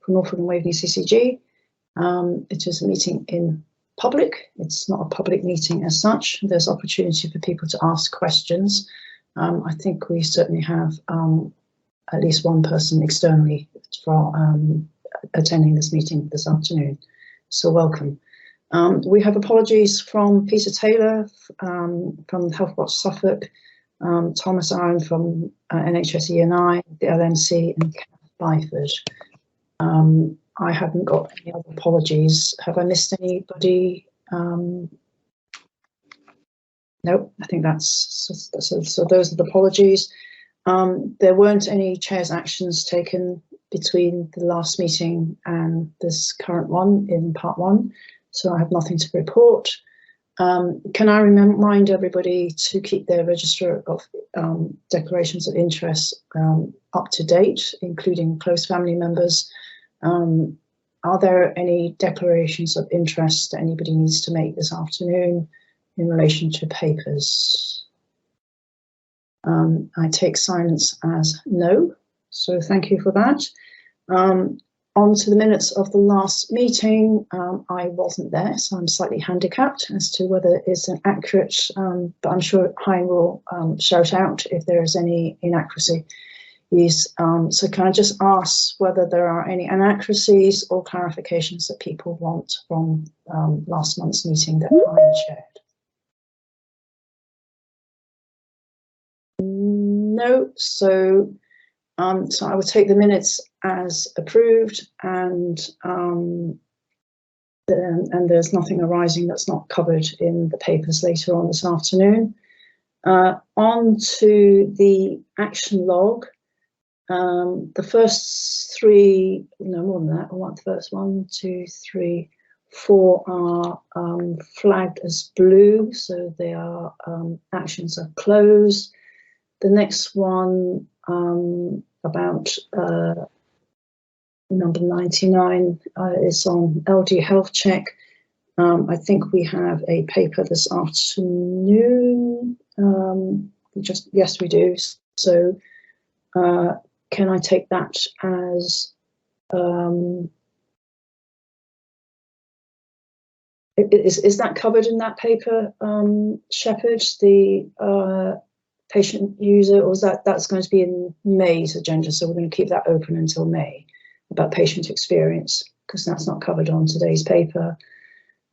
Norfolk and Waveney CCG. It is a meeting in public. It's not a public meeting as such. There's opportunity for people to ask questions. I think we certainly have at least one person externally for attending this meeting this afternoon, so welcome. We have apologies from Peter Taylor from Healthwatch Suffolk, Thomas Aaron from NHS E&I, the LMC, and Kath Byford. I haven't got any other apologies. Have I missed anybody? Nope, I think so those are the apologies. There weren't any chair's actions taken between the last meeting and this current one in part 1, so I have nothing to report. Can I remind everybody to keep their register of declarations of interest up to date, including close family members? Are there any declarations of interest that anybody needs to make this afternoon in relation to papers? I take silence as no, so thank you for that. On to the minutes of the last meeting. I wasn't there, so I'm slightly handicapped as to whether it's an accurate, but I'm sure Hein will shout out if there is any inaccuracy. So can I just ask whether there are any inaccuracies or clarifications that people want from last month's meeting that Hein shared? No, so I would take the minutes as approved, and there's nothing arising that's not covered in the papers later on this afternoon. On to the action log. The first 3, no more than that, I want the first 1, 2, 3, 4 are flagged as blue, so they are actions are closed. The next one about number 99 is on LD Health Check. I think we have a paper this afternoon. Yes, we do. So can I take that as is that covered in that paper, Shepherd, the patient user, or is that's going to be in May's agenda? So we're going to keep that open until May about patient experience, because that's not covered on today's paper.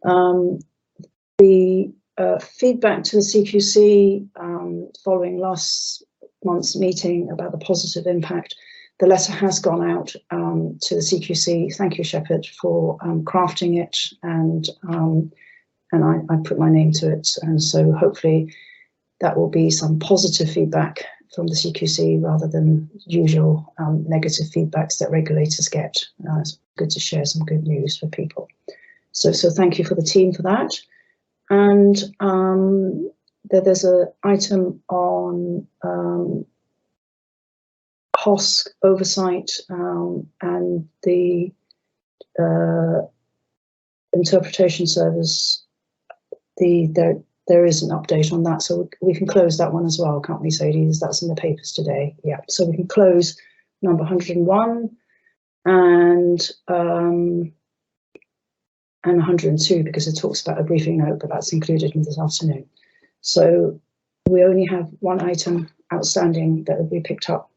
The feedback to the CQC following last month's meeting about the positive impact, the letter has gone out to the CQC. Thank you, Shepherd, for crafting it, and I put my name to it, and so hopefully that will be some positive feedback from the CQC rather than usual negative feedbacks that regulators get. It's good to share some good news for people. So thank you for the team for that. And there's an item on HOSC oversight and the interpretation service. There is an update on that, so we can close that one as well, can't we, Sadie? That's in the papers today. Yeah, so we can close number 101 and 102 because it talks about a briefing note, but that's included in this afternoon. So we only have one item outstanding that will be picked up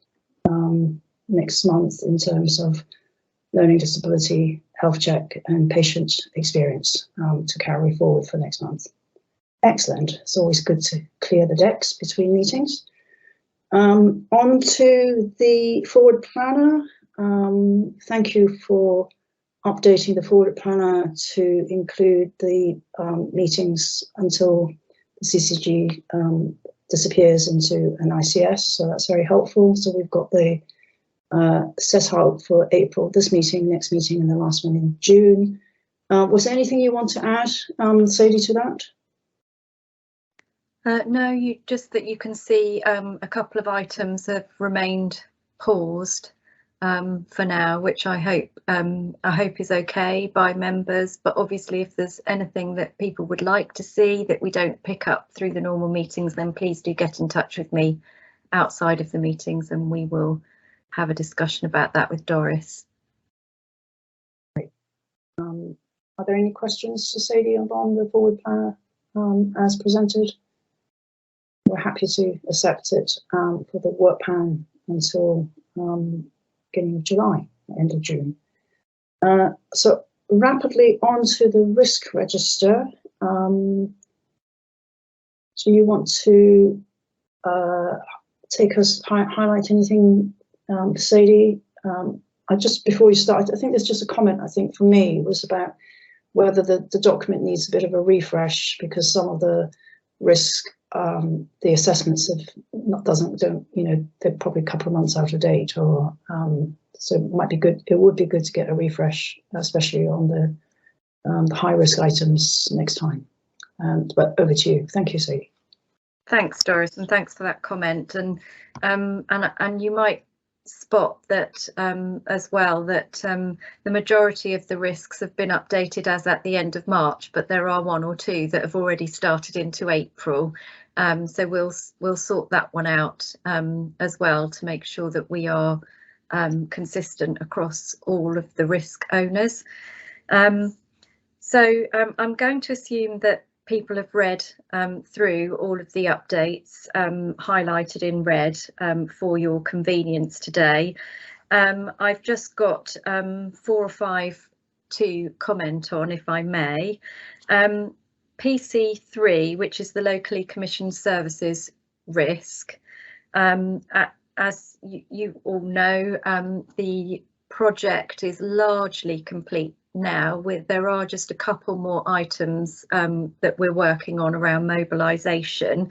next month in terms of learning disability, health check, and patient experience to carry forward for next month. Excellent. It's always good to clear the decks between meetings. On to the forward planner. Thank you for updating the forward planner to include the meetings until the CCG disappears into an ICS. So that's very helpful. So we've got the set out for April, this meeting, next meeting, and the last one in June. Was there anything you want to add, Sadie, to that? No, just that you can see a couple of items have remained paused for now, which I hope is okay by members. But obviously, if there's anything that people would like to see that we don't pick up through the normal meetings, then please do get in touch with me outside of the meetings, and we will have a discussion about that with Doris. Are there any questions to Sadie on the forward plan as presented? We're happy to accept it for the work plan until beginning of July, end of June. So rapidly on to the risk register. Do you want to take us, highlight anything, Sadie? I just, before you start, I think there's just a comment, I think for me, was about whether the document needs a bit of a refresh because some of the risk, the assessments don't, you know, they're probably a couple of months out of date, or so it might be good. It would be good to get a refresh, especially on the high risk items next time. But over to you. Thank you, Sadie. Thanks, Doris, and thanks for that comment. And you might spot that as well, that the majority of the risks have been updated as at the end of March, but there are one or two that have already started into April. So we'll sort that one out as well to make sure that we are consistent across all of the risk owners. So I'm going to assume that people have read through all of the updates highlighted in red for your convenience today. I've just got 4 or 5 to comment on, if I may. PC3, which is the locally commissioned services risk. As you all know, the project is largely complete now. There are just a couple more items that we're working on around mobilisation,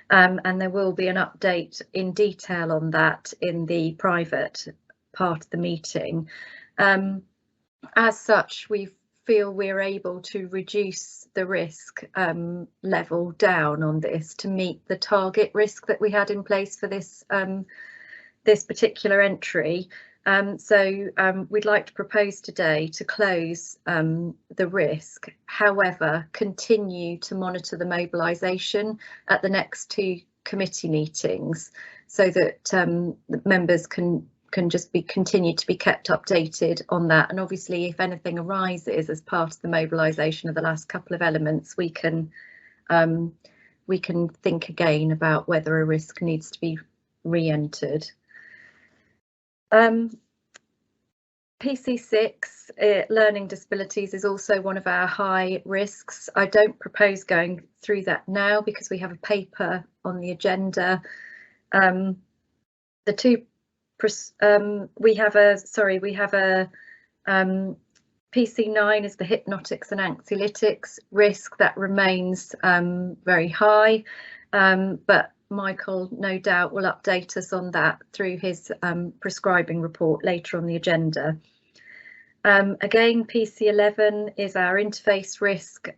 and there will be an update in detail on that in the private part of the meeting. As such, we feel we're able to reduce the risk level down on this to meet the target risk that we had in place for this this particular entry. So we'd like to propose today to close the risk, however, continue to monitor the mobilisation at the next 2 committee meetings so that the members can just continue to be kept updated on that. And obviously, if anything arises as part of the mobilisation of the last couple of elements, we can think again about whether a risk needs to be re-entered. PC6, learning disabilities, is also one of our high risks. I don't propose going through that now because we have a paper on the agenda. The two, we have a PC9 is the hypnotics and anxiolytics risk that remains very high, but Michael no doubt will update us on that through his prescribing report later on the agenda. Again, PC11 is our interface risk.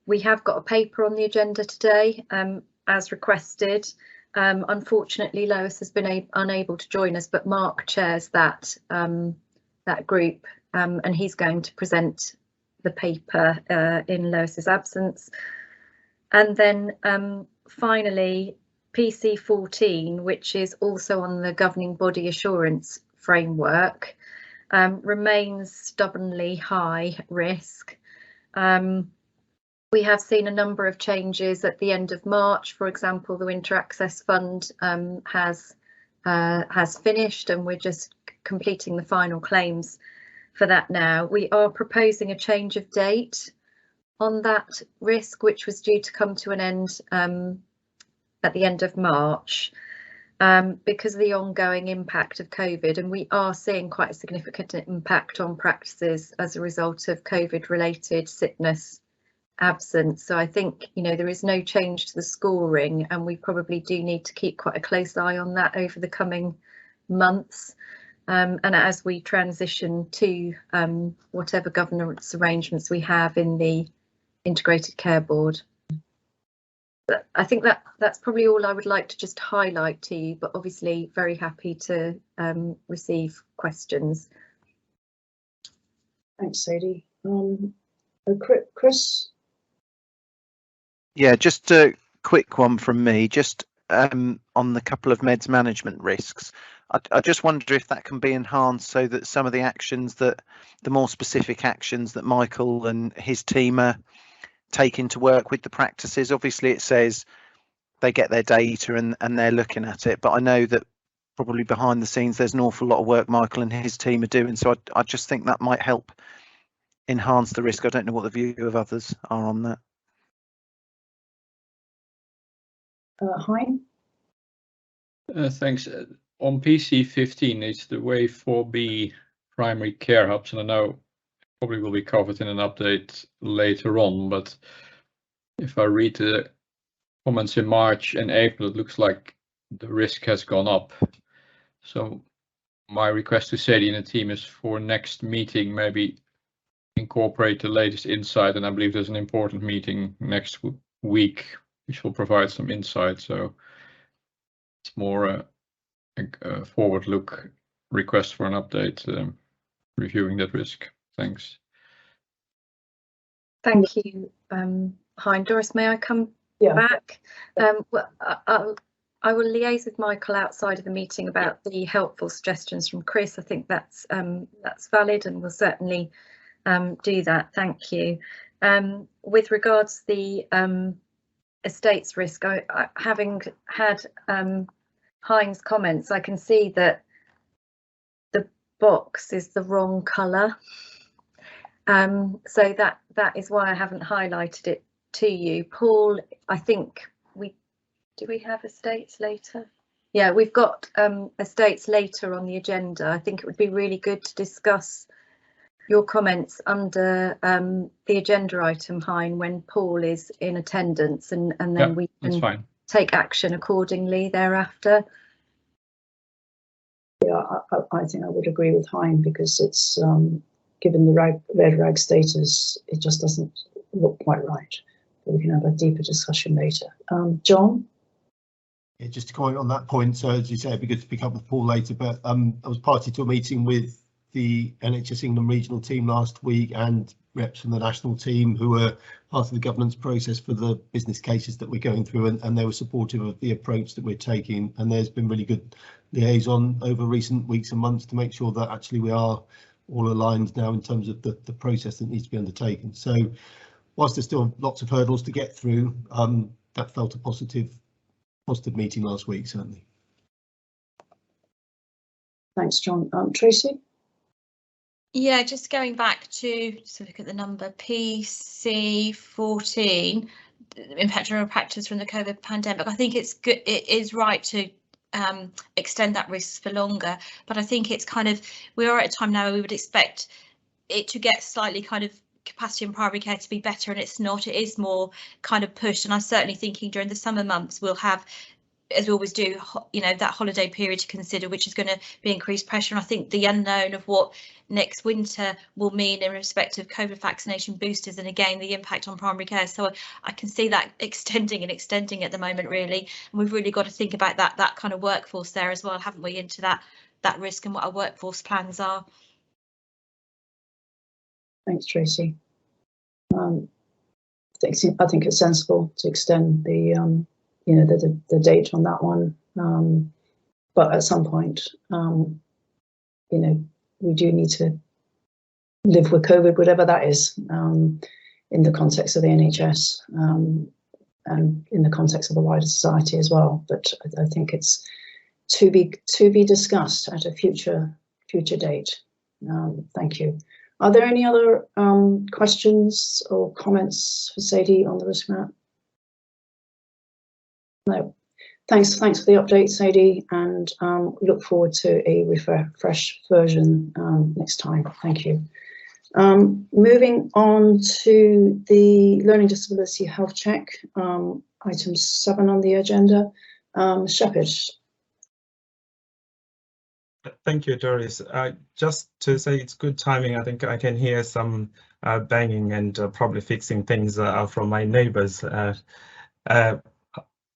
We have got a paper on the agenda today as requested. Unfortunately, Lois has been unable to join us, but Mark chairs that group, and he's going to present the paper in Lois's absence. And then finally, PC14, which is also on the governing body assurance framework, remains stubbornly high risk. We have seen a number of changes at the end of March. For example, the Winter Access Fund has finished, and we're just completing the final claims for that now. We are proposing a change of date on that risk, which was due to come to an end at the end of March because of the ongoing impact of COVID, and we are seeing quite a significant impact on practices as a result of COVID-related sickness absence. So I think, you know, there is no change to the scoring, and we probably do need to keep quite a close eye on that over the coming months. And as we transition to whatever governance arrangements we have in the Integrated Care Board. But I think that's probably all I would like to just highlight to you, but obviously very happy to receive questions. Thanks, Sadie. Chris? Yeah, just a quick one from me, just on the couple of meds management risks. I just wonder if that can be enhanced so that some of the actions the more specific actions that Michael and his team are taking to work with the practices. Obviously, it says they get their data and they're looking at it, but I know that probably behind the scenes there's an awful lot of work Michael and his team are doing. So I just think that might help enhance the risk. I don't know what the view of others are on that. Hein? Thanks. On PC15, it's the Wave 4B primary care hubs, and I know probably will be covered in an update later on, but if I read the comments in March and April, it looks like the risk has gone up. So my request to Sadie and the team is for next meeting, maybe incorporate the latest insight, and I believe there's an important meeting next week which will provide some insight. So it's more a forward look request for an update reviewing that risk. Thanks. Thank you, Hein. Doris, may I come back? Well, I will liaise with Michael outside of the meeting about the helpful suggestions from Chris. I think that's valid, and we'll certainly do that. Thank you. With regards to the estates risk, having had Hein's comments, I can see that the box is the wrong colour. So that is why I haven't highlighted it to you. Paul, I think do we have estates later? Yeah, we've got estates later on the agenda. I think it would be really good to discuss your comments under the agenda item, Hein, when Paul is in attendance, and then we can take action accordingly thereafter. Yeah, I think I would agree with Hein, because it's given the red rag status, it just doesn't look quite right. But we can have a deeper discussion later. John? Yeah, just to comment on that point, so as you say, it'd be good to pick up with Paul later, but I was party to a meeting with the NHS England regional team last week and reps from the national team who were part of the governance process for the business cases that we're going through, and they were supportive of the approach that we're taking, and there's been really good liaison over recent weeks and months to make sure that actually we are all aligned now in terms of the process that needs to be undertaken. So whilst there's still lots of hurdles to get through, that felt a positive meeting last week, certainly. Thanks, John. Tracy? Yeah, just going back to look at the number PC14, impact on practice from the COVID pandemic. I think it's good. It is right to extend that risk for longer, but I think it's we are at a time now where we would expect it to get slightly capacity in primary care to be better, and it's not. It is more pushed, and I'm certainly thinking during the summer months we'll have, as we always do, that holiday period to consider, which is going to be increased pressure. And I think the unknown of what next winter will mean in respect of COVID vaccination boosters, and again the impact on primary care. So I can see that extending at the moment, really, and we've really got to think about that kind of workforce there as well, haven't we, into that risk and what our workforce plans are. Thanks, Tracy. I think it's sensible to extend the the date on that one, but at some point, we do need to live with COVID, whatever that is, in the context of the NHS and in the context of the wider society as well. But I think it's to be discussed at a future date. Thank you. Are there any other questions or comments for Sadie on the risk map? No. Thanks for the update, Sadie, and we look forward to a refresh version next time. Thank you. Moving on to the Learning Disability Health Check, item 7 on the agenda. Shepherd. Thank you, Doris. Just to say it's good timing. I think I can hear some banging and probably fixing things from my neighbours.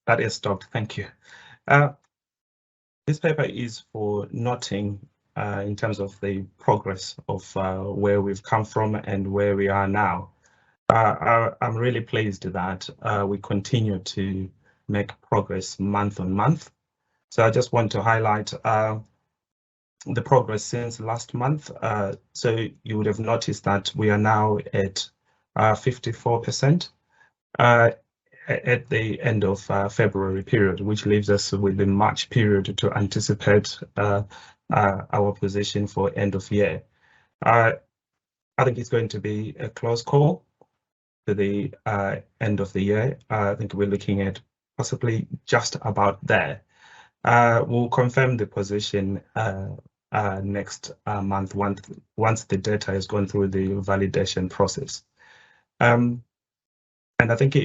That is stopped. Thank you. This paper is for noting in terms of the progress of where we've come from and where we are now. I'm really pleased that we continue to make progress month on month. So I just want to highlight the progress since last month. So you would have noticed that we are now at 54% at the end of February period, which leaves us with the March period to anticipate our position for end of year. I think it's going to be a close call to the end of the year. I think we're looking at possibly just about there. We'll confirm the position next month once the data has gone through the validation process. And I think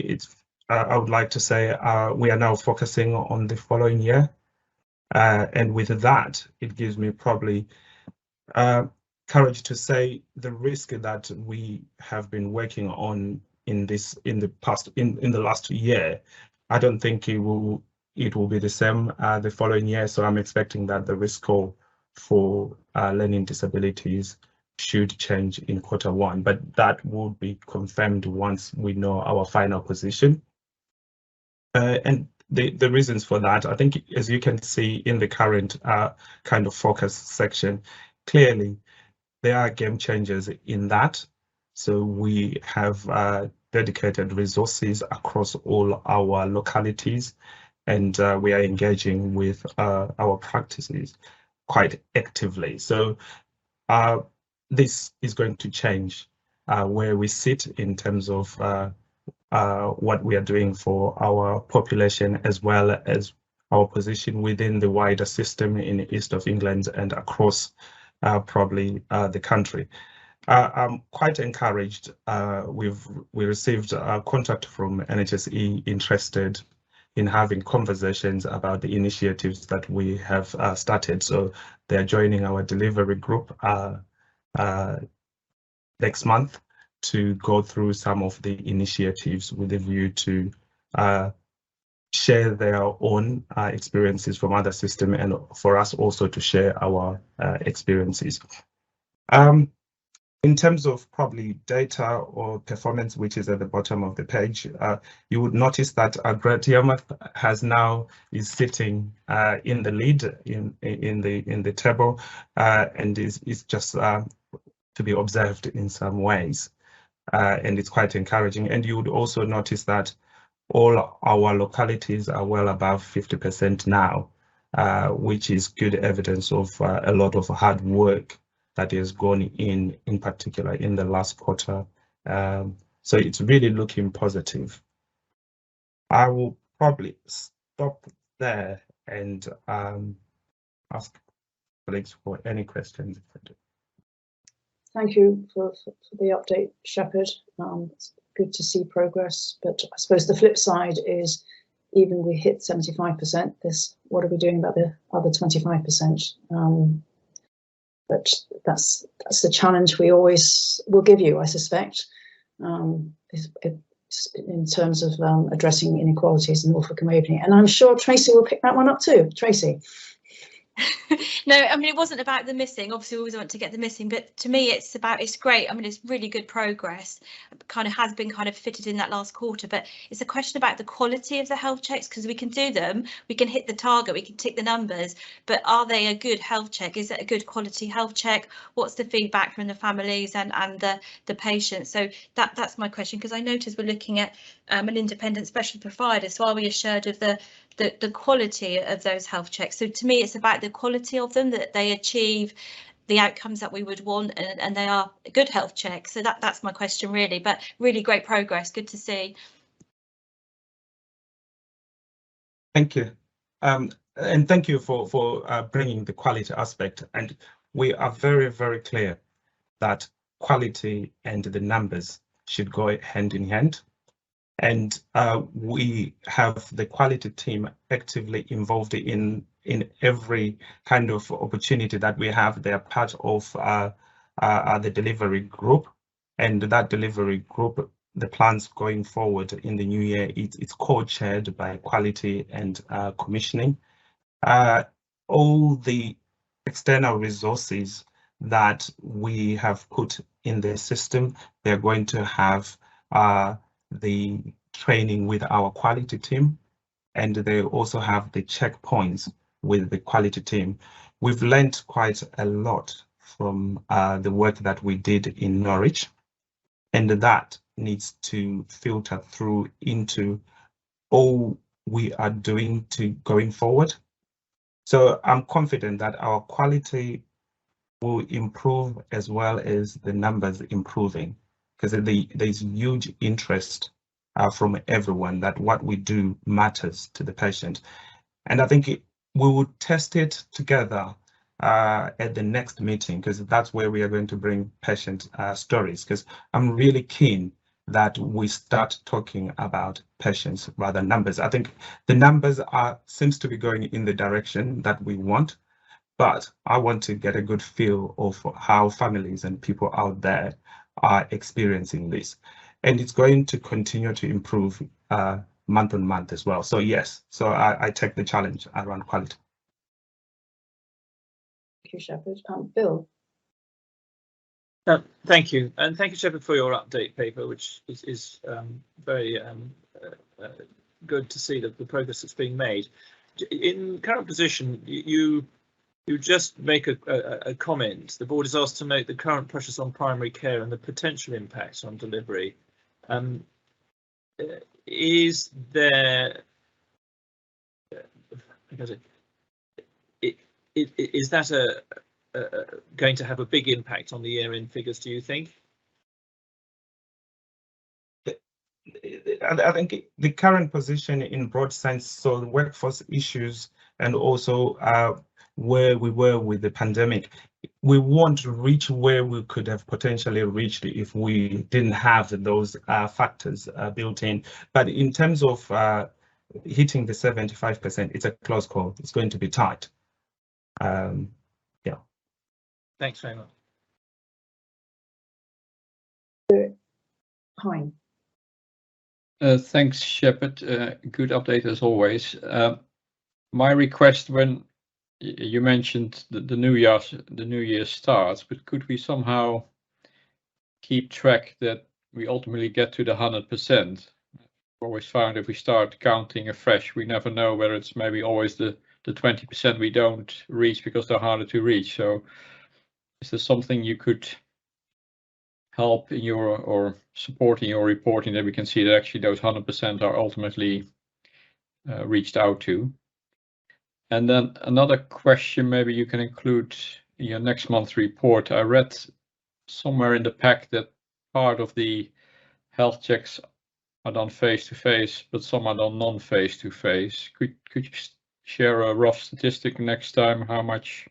I would like to say we are now focusing on the following year. And with that, it gives me probably courage to say the risk that we have been working on in the last year, I don't think it will be the same the following year. So I'm expecting that the risk score for learning disabilities should change in Q1, but that will be confirmed once we know our final position. And the reasons for that, I think, as you can see in the current kind of focus section, clearly there are game changers in that. So we have dedicated resources across all our localities, and we are engaging with our practices quite actively. So this is going to change where we sit in terms of what we are doing for our population, as well as our position within the wider system in the east of England and across probably the country. I'm quite encouraged. We received a contact from NHSE interested in having conversations about the initiatives that we have started. So they're joining our delivery group next month to go through some of the initiatives with a view to share their own experiences from other systems, and for us also to share our experiences. In terms of probably data or performance, which is at the bottom of the page, you would notice that Great Yarmouth is sitting in the lead in the table, and is just to be observed in some ways, and it's quite encouraging. And you would also notice that all our localities are well above 50% now, which is good evidence of a lot of hard work that has gone in particular in the last quarter. So it's really looking positive. I will probably stop there and ask colleagues for any questions. Thank you for the update, Shepherd. It's good to see progress, but I suppose the flip side is, even we hit 75%, what are we doing about the other 25%? But that's the challenge we always will give you, I suspect, in terms of addressing inequalities in Norfolk and Waveney. And I'm sure Tracy will pick that one up too. Tracy. No, I mean, it wasn't about the missing. Obviously, we always want to get the missing, but to me, it's great. I mean, it's really good progress. It kind of has been kind of fitted in that last quarter, but it's a question about the quality of the health checks, because we can do them, we can hit the target, we can tick the numbers, but are they a good health check? Is it a good quality health check? What's the feedback from the families and the patients? So that's my question, because I noticed we're looking at an independent special provider. So are we assured of the quality of those health checks? So to me, it's about the quality of them, that they achieve the outcomes that we would want, and they are a good health check. So that's my question really, but really great progress, good to see. Thank you. And thank you for bringing the quality aspect. And we are very, very clear that quality and the numbers should go hand in hand. And we have the quality team actively involved in every kind of opportunity that we have. They are part of the delivery group, and that delivery group, the plans going forward in the new year, it's co-chaired by quality and commissioning. All the external resources that we have put in the system, they're going to have the training with our quality team, and they also have the checkpoints with the quality team. we've learned quite a lot from the work that we did in Norwich, and that needs to filter through into all we are doing to going forward. So I'm confident that our quality will improve as well as the numbers improving, because there's huge interest from everyone that what we do matters to the patient. And I think we will test it together at the next meeting, because that's where we are going to bring patient stories, because I'm really keen that we start talking about patients rather than numbers. I think the numbers seems to be going in the direction that we want, but I want to get a good feel of how families and people out there are experiencing this. And it's going to continue to improve month on month as well. So yes, so I take the challenge around quality. Thank you, Shepherd. Bill. Thank you, and thank you, Shepherd, for your update paper, which is very good to see the progress that's being made. In current position, you just make a comment. The board is asked to note the current pressures on primary care and the potential impacts on delivery. Is there, is that going to have a big impact on the year-end figures, do you think? I think the current position in broad sense, so the workforce issues and also where we were with the pandemic, we won't reach where we could have potentially reached if we didn't have those factors built in. But in terms of hitting the 75%, it's a close call. It's going to be tight. Yeah. Thanks very much. Hein. Thanks, Shepherd. Good update as always. My request, when you mentioned the new year starts, but could we somehow keep track that we ultimately get to the 100%? I've always found if we start counting afresh, we never know whether it's maybe always the 20% we don't reach because they're harder to reach. So is there something you could help in your or support in your reporting that we can see that actually those 100% are ultimately reached out to? And then another question, maybe you can include in your next month's report. I read somewhere in the pack that part of the health checks are done face-to-face, but some are done non-face-to-face. Could you share a rough statistic next time? How much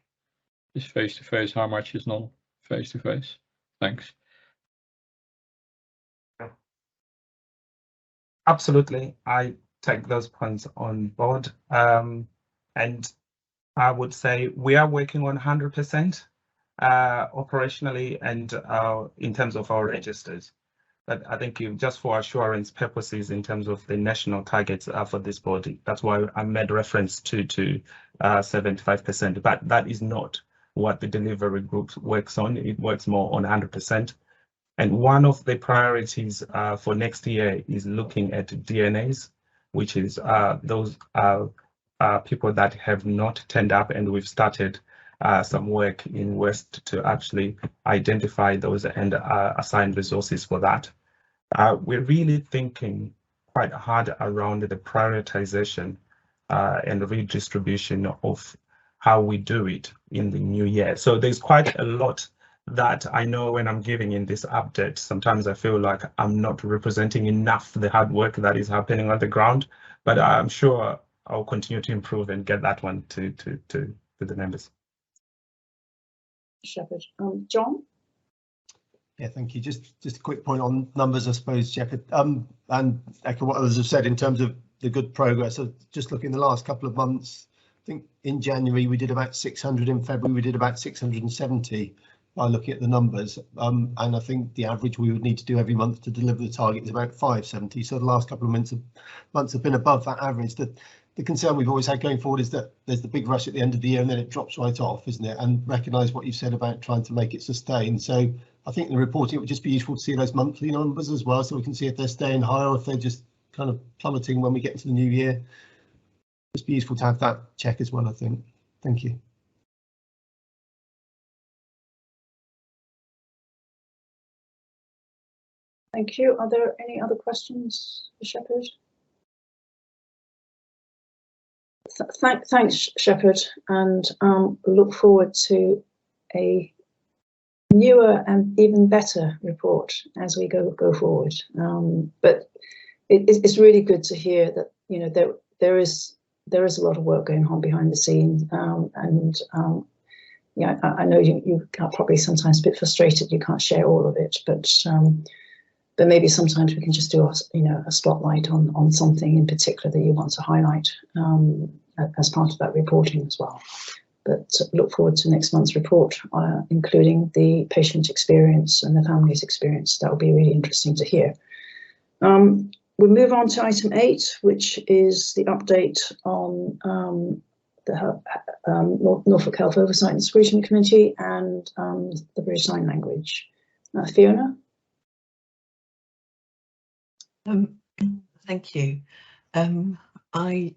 is face-to-face? How much is non-face-to-face? Thanks. Absolutely, I take those points on board. And I would say we are working on 100% operationally and in terms of our registers. But I think just for assurance purposes, in terms of the national targets for this body, that's why I made reference to 75%. But that is not what the delivery group works on. It works more on 100%. And one of the priorities for next year is looking at DNAs, which is those people that have not turned up, and we've started some work in West to actually identify those and assign resources for that. We're really thinking quite hard around the prioritization and redistribution of how we do it in the new year. So there's quite a lot that I know when I'm giving in this update. Sometimes I feel like I'm not representing enough the hard work that is happening on the ground, but I'm sure I'll continue to improve and get that one to the members. Shepherd. John? Yeah, thank you. Just a quick point on numbers, I suppose, Shepherd, and echo what others have said in terms of the good progress. So just looking the last couple of months, I think in January we did about 600, in February we did about 670 by looking at the numbers, and I think the average we would need to do every month to deliver the target is about 570. So the last couple of months have been above that average. The concern we've always had going forward is that there's the big rush at the end of the year and then it drops right off, isn't it? And recognise what you've said about trying to make it sustain. So I think the reporting, it would just be useful to see those monthly numbers as well, so we can see if they're staying higher or if they're just kind of plummeting when we get into the new year. Just be useful to have that check as well, I think. Thank you. Thank you. Are there any other questions for Shepherd? Thanks, Shepherd, and look forward to a newer and even better report as we go forward. But it's really good to hear that, you know, there is a lot of work going on behind the scenes, and yeah, I know you are probably sometimes a bit frustrated you can't share all of it, but maybe sometimes we can just do a spotlight on something in particular that you want to highlight as part of that reporting as well. But look forward to next month's report, including the patient experience and the family's experience. That will be really interesting to hear. We'll move on to item 8, which is the update on the Norfolk Health Oversight and Supervision Committee and the British Sign Language. Fiona? Thank you. I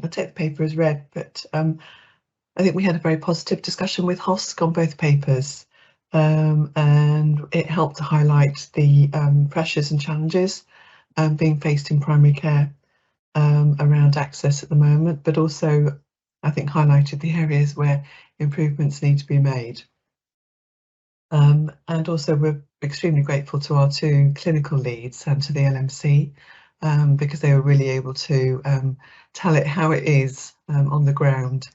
take the paper as read, but I think we had a very positive discussion with HOSC on both papers, and it helped to highlight the pressures and challenges being faced in primary care around access at the moment, but also I think highlighted the areas where improvements need to be made. And also we're extremely grateful to our 2 clinical leads and to the LMC, because they were really able to tell it how it is on the ground,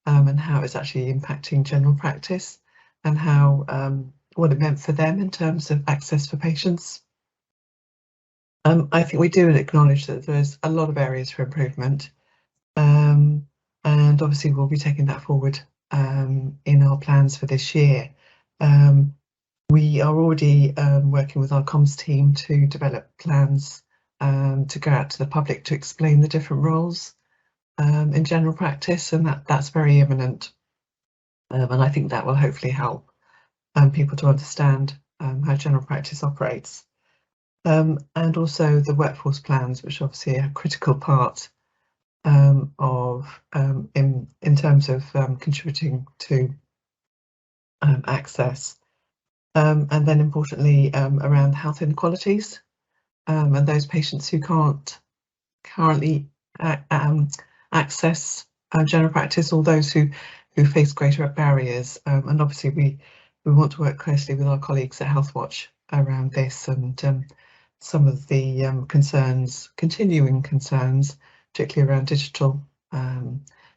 and how it's actually impacting general practice, and how what it meant for them in terms of access for patients. I think we do acknowledge that there's a lot of areas for improvement, and obviously we'll be taking that forward in our plans for this year. We are already working with our comms team to develop plans to go out to the public to explain the different roles in general practice, and that's very imminent. And I think that will hopefully help people to understand how general practice operates. And also the workforce plans, which obviously are a critical part of in terms of contributing to access, and then importantly around health inequalities, and those patients who can't currently access general practice, or those who face greater barriers. And obviously we want to work closely with our colleagues at Healthwatch around this, and some of the continuing concerns, particularly around digital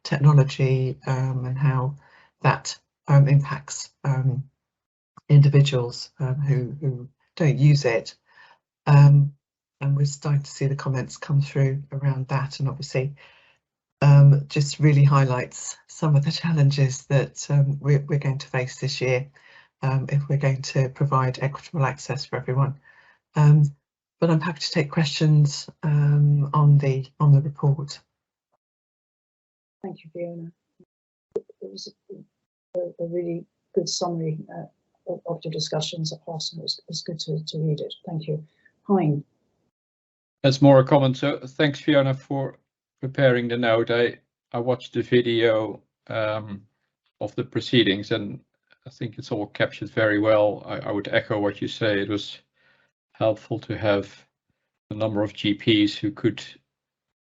technology, and how that impacts individuals who don't use it. And we're starting to see the comments come through around that, and obviously just really highlights some of the challenges that we're going to face this year if we're going to provide equitable access for everyone. But I'm happy to take questions on the report. Thank you, Fiona. It was a really good summary of the discussions at HOSC, and it was good to read it. Thank you. Hein. That's more a comment. So thanks, Fiona, for preparing the note. I watched the video of the proceedings, and I think it's all captured very well. I would echo what you say. It was helpful to have a number of GPs who could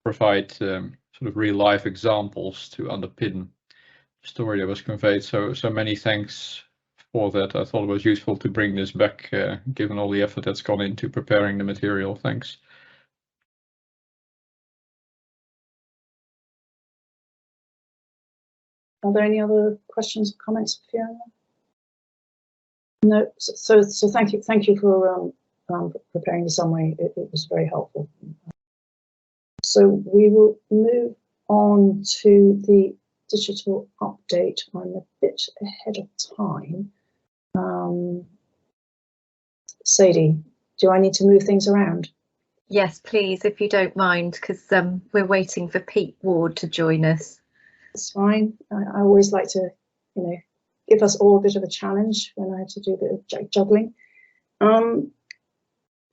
provide sort of real life examples to underpin the story that was conveyed. So many thanks for that. I thought it was useful to bring this back, given all the effort that's gone into preparing the material. Thanks. Are there any other questions or comments, Fiona? No. So thank you for preparing the summary. It was very helpful. So we will move on to the digital update. I'm a bit ahead of time. Sadie, do I need to move things around? Yes, please, if you don't mind, because we're waiting for Pete Ward to join us. It's fine. I always like to, give us all a bit of a challenge when I have to do a bit of juggling.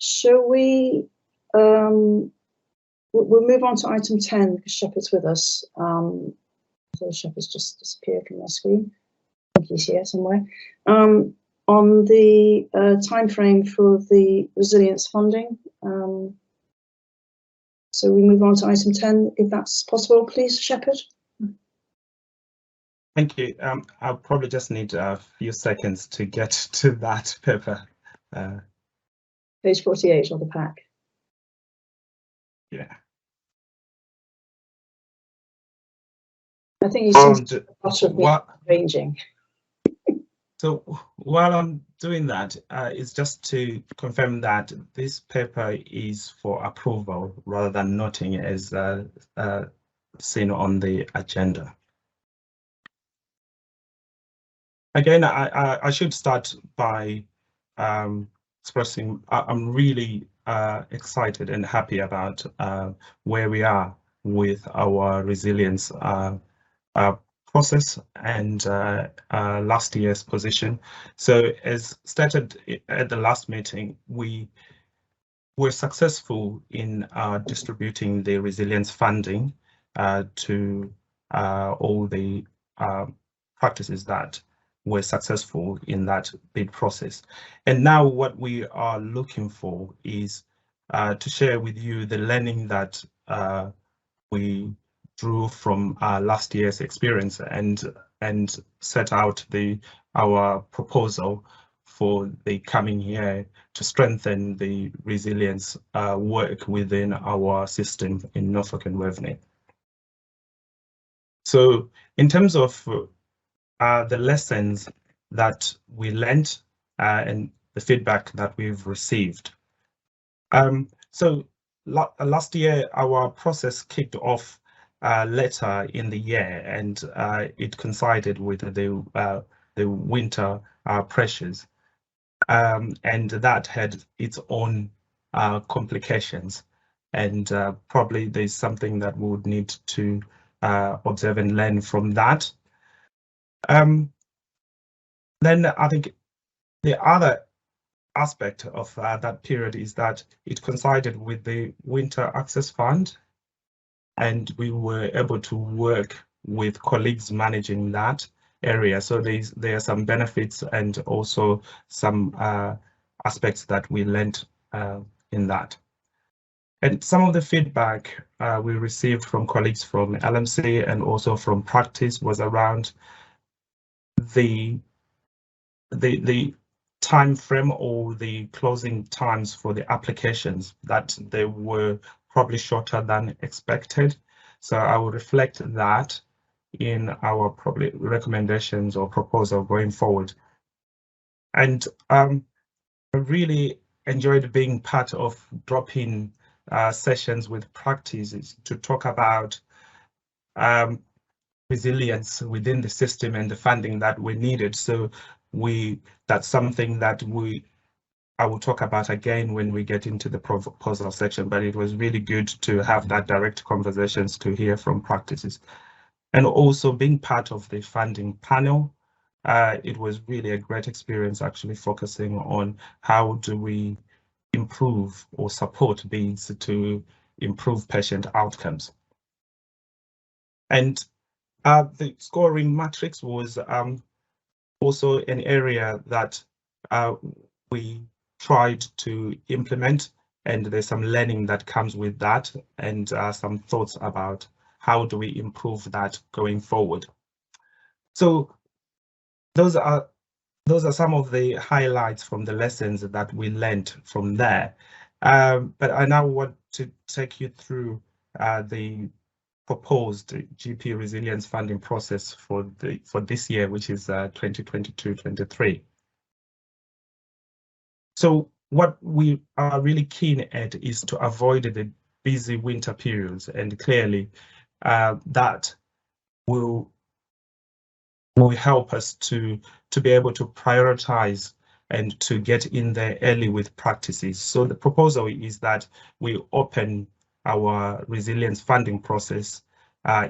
Shall we? We'll move on to item 10 because Shepherd's with us. So Shepherd's just disappeared from my screen. I think he's here somewhere. on the timeframe for the resilience funding. So we move on to item 10, if that's possible, please, Shepherd. Thank you. I'll probably just need a few seconds to get to that paper. Page 48 of the pack. Yeah. I think you seem arranging. So while I'm doing that, it's just to confirm that this paper is for approval rather than noting as seen on the agenda. Again, I should start by expressing I'm really excited and happy about where we are with our resilience process and last year's position. So as stated at the last meeting, we were successful in distributing the resilience funding to all the practices that were successful in that bid process. And now what we are looking for is to share with you the learning that we drew from last year's experience and set out our proposal for the coming year to strengthen the resilience work within our system in Norfolk and Waveney. So in terms of the lessons that we learned and the feedback that we've received. So last year, our process kicked off later in the year, and it coincided with the winter pressures, and that had its own complications. And probably there's something that we would need to observe and learn from that. Then I think the other aspect of that period is that it coincided with the Winter Access Fund, and we were able to work with colleagues managing that area. So there are some benefits and also some aspects that we learned in that. And some of the feedback we received from colleagues from LMC and also from practice was around the time frame or the closing times for the applications, that they were probably shorter than expected. So I will reflect that in our probably recommendations or proposal going forward. And I really enjoyed being part of drop-in sessions with practices to talk about resilience within the system and the funding that we needed. So that's something that I will talk about again when we get into the proposal section, but it was really good to have that direct conversations to hear from practices. And also being part of the funding panel, it was really a great experience actually focusing on how do we improve or support bids to improve patient outcomes. And the scoring matrix was also an area that we tried to implement, and there's some learning that comes with that, and some thoughts about how do we improve that going forward. So those are some of the highlights from the lessons that we learned from there. But I now want to take you through the proposed GP resilience funding process for this year, which is 2022-23. So what we are really keen at is to avoid the busy winter periods, and clearly that will help us to be able to prioritize and to get in there early with practices. So the proposal is that we open our resilience funding process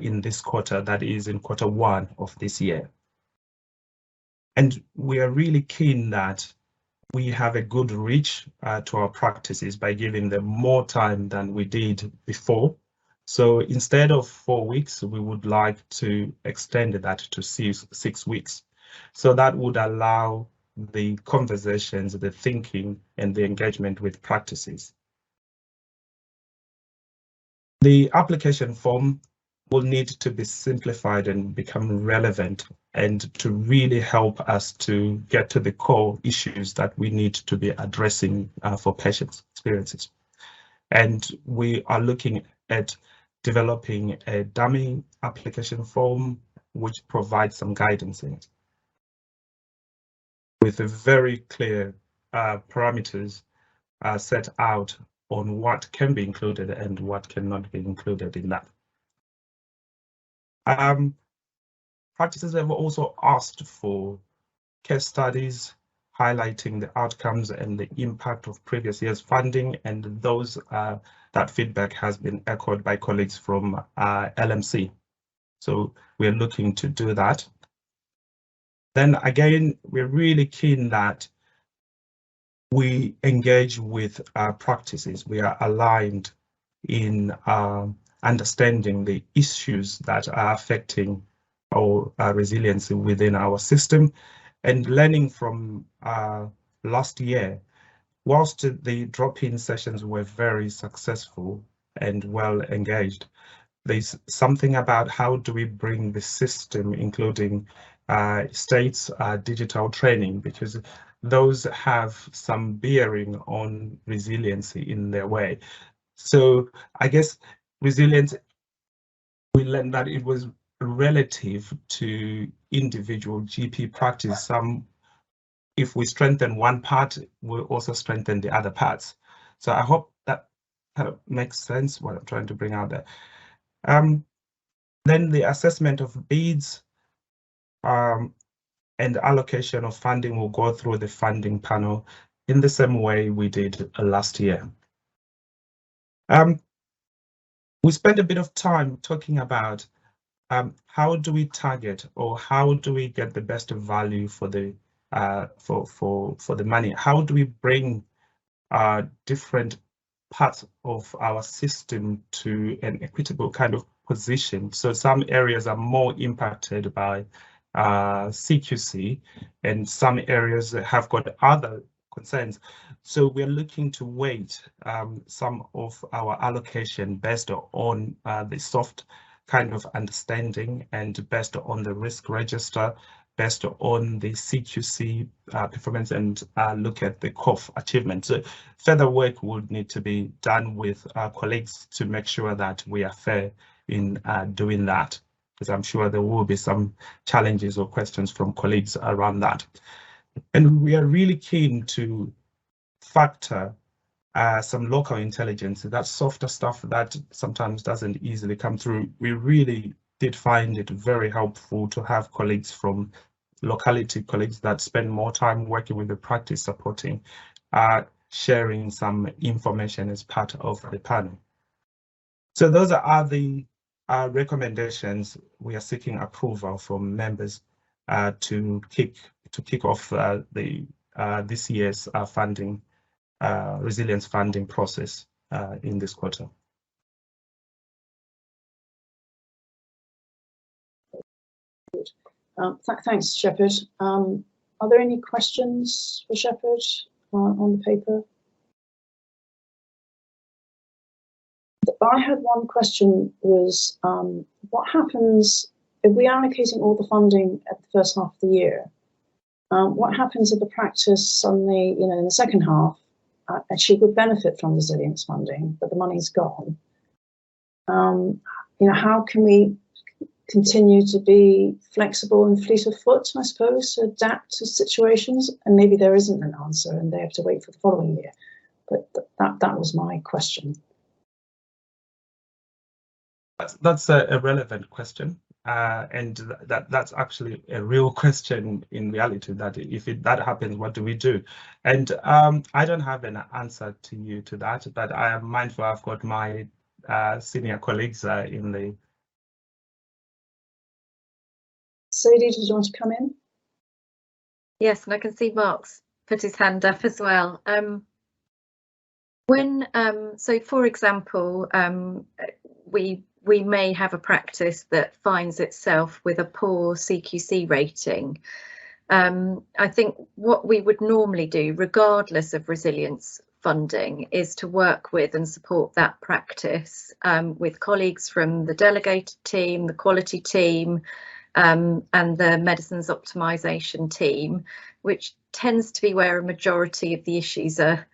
in this quarter, that is in Q1 of this year. And we are really keen that we have a good reach to our practices by giving them more time than we did before. So instead of 4 weeks, we would like to extend that to 6 weeks. So that would allow the conversations, the thinking, and the engagement with practices. The application form will need to be simplified and become relevant, and to really help us to get to the core issues that we need to be addressing for patients' experiences. And we are looking at developing a dummy application form which provides some guidance in it, with a very clear parameters set out on what can be included and what cannot be included in that. Practices have also asked for case studies highlighting the outcomes and the impact of previous year's funding, and those that feedback has been echoed by colleagues from LMC. So we're looking to do that. Then again, we're really keen that we engage with practices. We are aligned in understanding the issues that are affecting our resiliency within our system, and learning from last year. Whilst the drop-in sessions were very successful and well engaged, there's something about how do we bring the system, including states digital training, because those have some bearing on resiliency in their way. So I guess resilience, we learned that it was relative to individual GP practice. If we strengthen one part, we'll also strengthen the other parts. So I hope that kind of makes sense what I'm trying to bring out there. Then the assessment of bids and allocation of funding will go through the funding panel in the same way we did last year. We spent a bit of time talking about how do we target, or how do we get the best value for the for the money? How do we bring different parts of our system to an equitable kind of position? So some areas are more impacted by CQC, and some areas have got other concerns. So we're looking to weight some of our allocation based on the soft kind of understanding, and based on the risk register, based on the CQC performance, and look at the COF achievement. So further work would need to be done with our colleagues to make sure that we are fair in doing that, because I'm sure there will be some challenges or questions from colleagues around that. And we are really keen to factor some local intelligence, that softer stuff that sometimes doesn't easily come through. We really did find it very helpful to have colleagues from locality, colleagues that spend more time working with the practice supporting, sharing some information as part of the panel. So those are the recommendations. We are seeking approval from members to kick off this year's funding resilience funding process in this quarter. Thanks, Shepherd. Are there any questions for Shepherd on the paper? I had one question, was what happens if we're allocating all the funding at the first half of the year? What happens if the practice suddenly, in the second half, actually would benefit from resilience funding, but the money's gone? How can we continue to be flexible and fleet of foot, I suppose, to adapt to situations? And maybe there isn't an answer and they have to wait for the following year. But that was my question. That's a relevant question, and that's actually a real question in reality, that if that happens, what do we do? And I don't have an answer to you to that, but I am mindful I've got my senior colleagues in the... Sadie, did you want to come in? Yes, and I can see Mark's put his hand up as well. So for example, we may have a practice that finds itself with a poor CQC rating, I think what we would normally do, regardless of resilience funding, is to work with and support that practice with colleagues from the delegated team, the quality team, and the medicines optimisation team, which tends to be where a majority of the issues are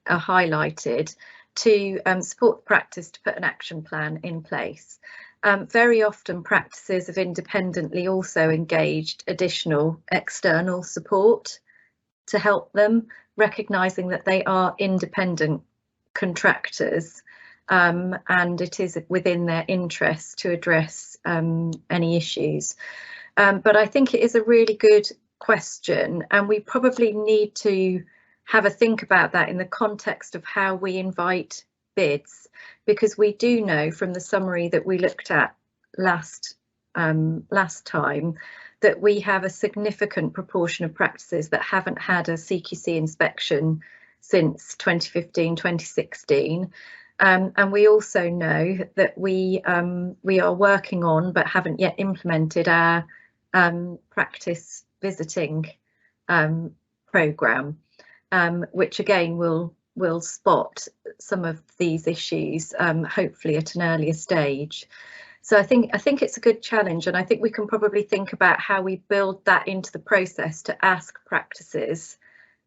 highlighted, to support the practice to put an action plan in place. Very often practices have independently also engaged additional external support to help them, recognising that they are independent contractors, and it is within their interest to address any issues. But I think it is a really good question, and we probably need to have a think about that in the context of how we invite bids, because we do know from the summary that we looked at last time that we have a significant proportion of practices that haven't had a CQC inspection since 2015-2016, and we also know that we are working on but haven't yet implemented our practice visiting programme, which again will spot some of these issues hopefully at an earlier stage. So I think it's a good challenge, and I think we can probably think about how we build that into the process to ask practices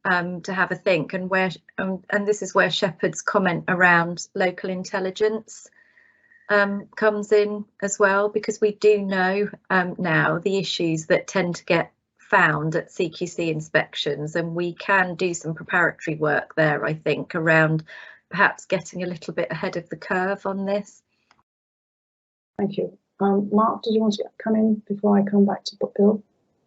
to have a think, and and this is where Shepherd's comment around local intelligence comes in as well, because we do know now the issues that tend to get found at CQC inspections, and we can do some preparatory work there, I think, around perhaps getting a little bit ahead of the curve on this. Thank you. Mark, did you want to come in before I come back to Bill?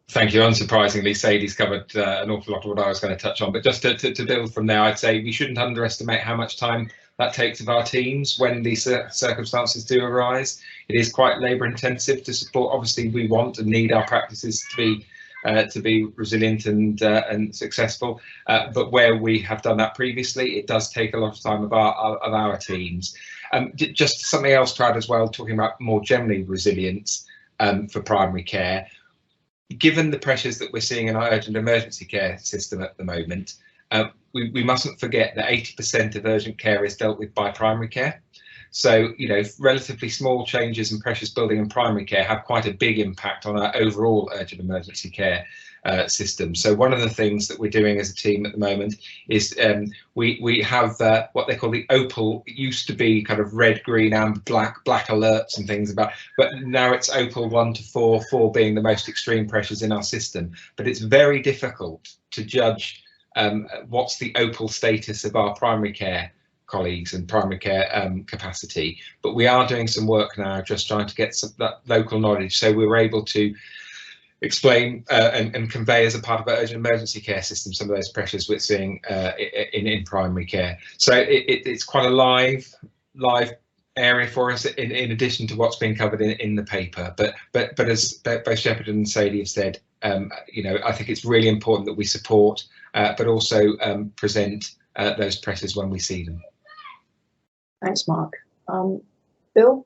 Thank you. Unsurprisingly, Sadie's covered an awful lot of what I was going to touch on, but just to build from there, I'd say we shouldn't underestimate how much time that takes of our teams when these circumstances do arise. It is quite labour intensive to support. Obviously, we want and need our practices to be resilient and successful, but where we have done that previously, it does take a lot of time of our teams. Just something else to add as well, talking about more generally resilience for primary care. Given the pressures that we're seeing in our urgent emergency care system at the moment, we mustn't forget that 80% of urgent care is dealt with by primary care. So, you know, relatively small changes and pressures building in primary care have quite a big impact on our overall urgent emergency care system. So one of the things that we're doing as a team at the moment is we have what they call the OPAL. It used to be kind of red, green and black alerts and things about, but now it's OPAL 1 to 4, 4 being the most extreme pressures in our system. But it's very difficult to judge what's the OPAL status of our primary care colleagues and primary care capacity, but we are doing some work now just trying to get that local knowledge, so we were able to explain and convey as a part of our urgent emergency care system some of those pressures we're seeing in primary care. So it's quite a live area for us in addition to what's been covered in the paper, but as both Shepherd and Sadie have said, you know, I think it's really important that we support but also present those pressures when we see them. Thanks, Mark. Bill?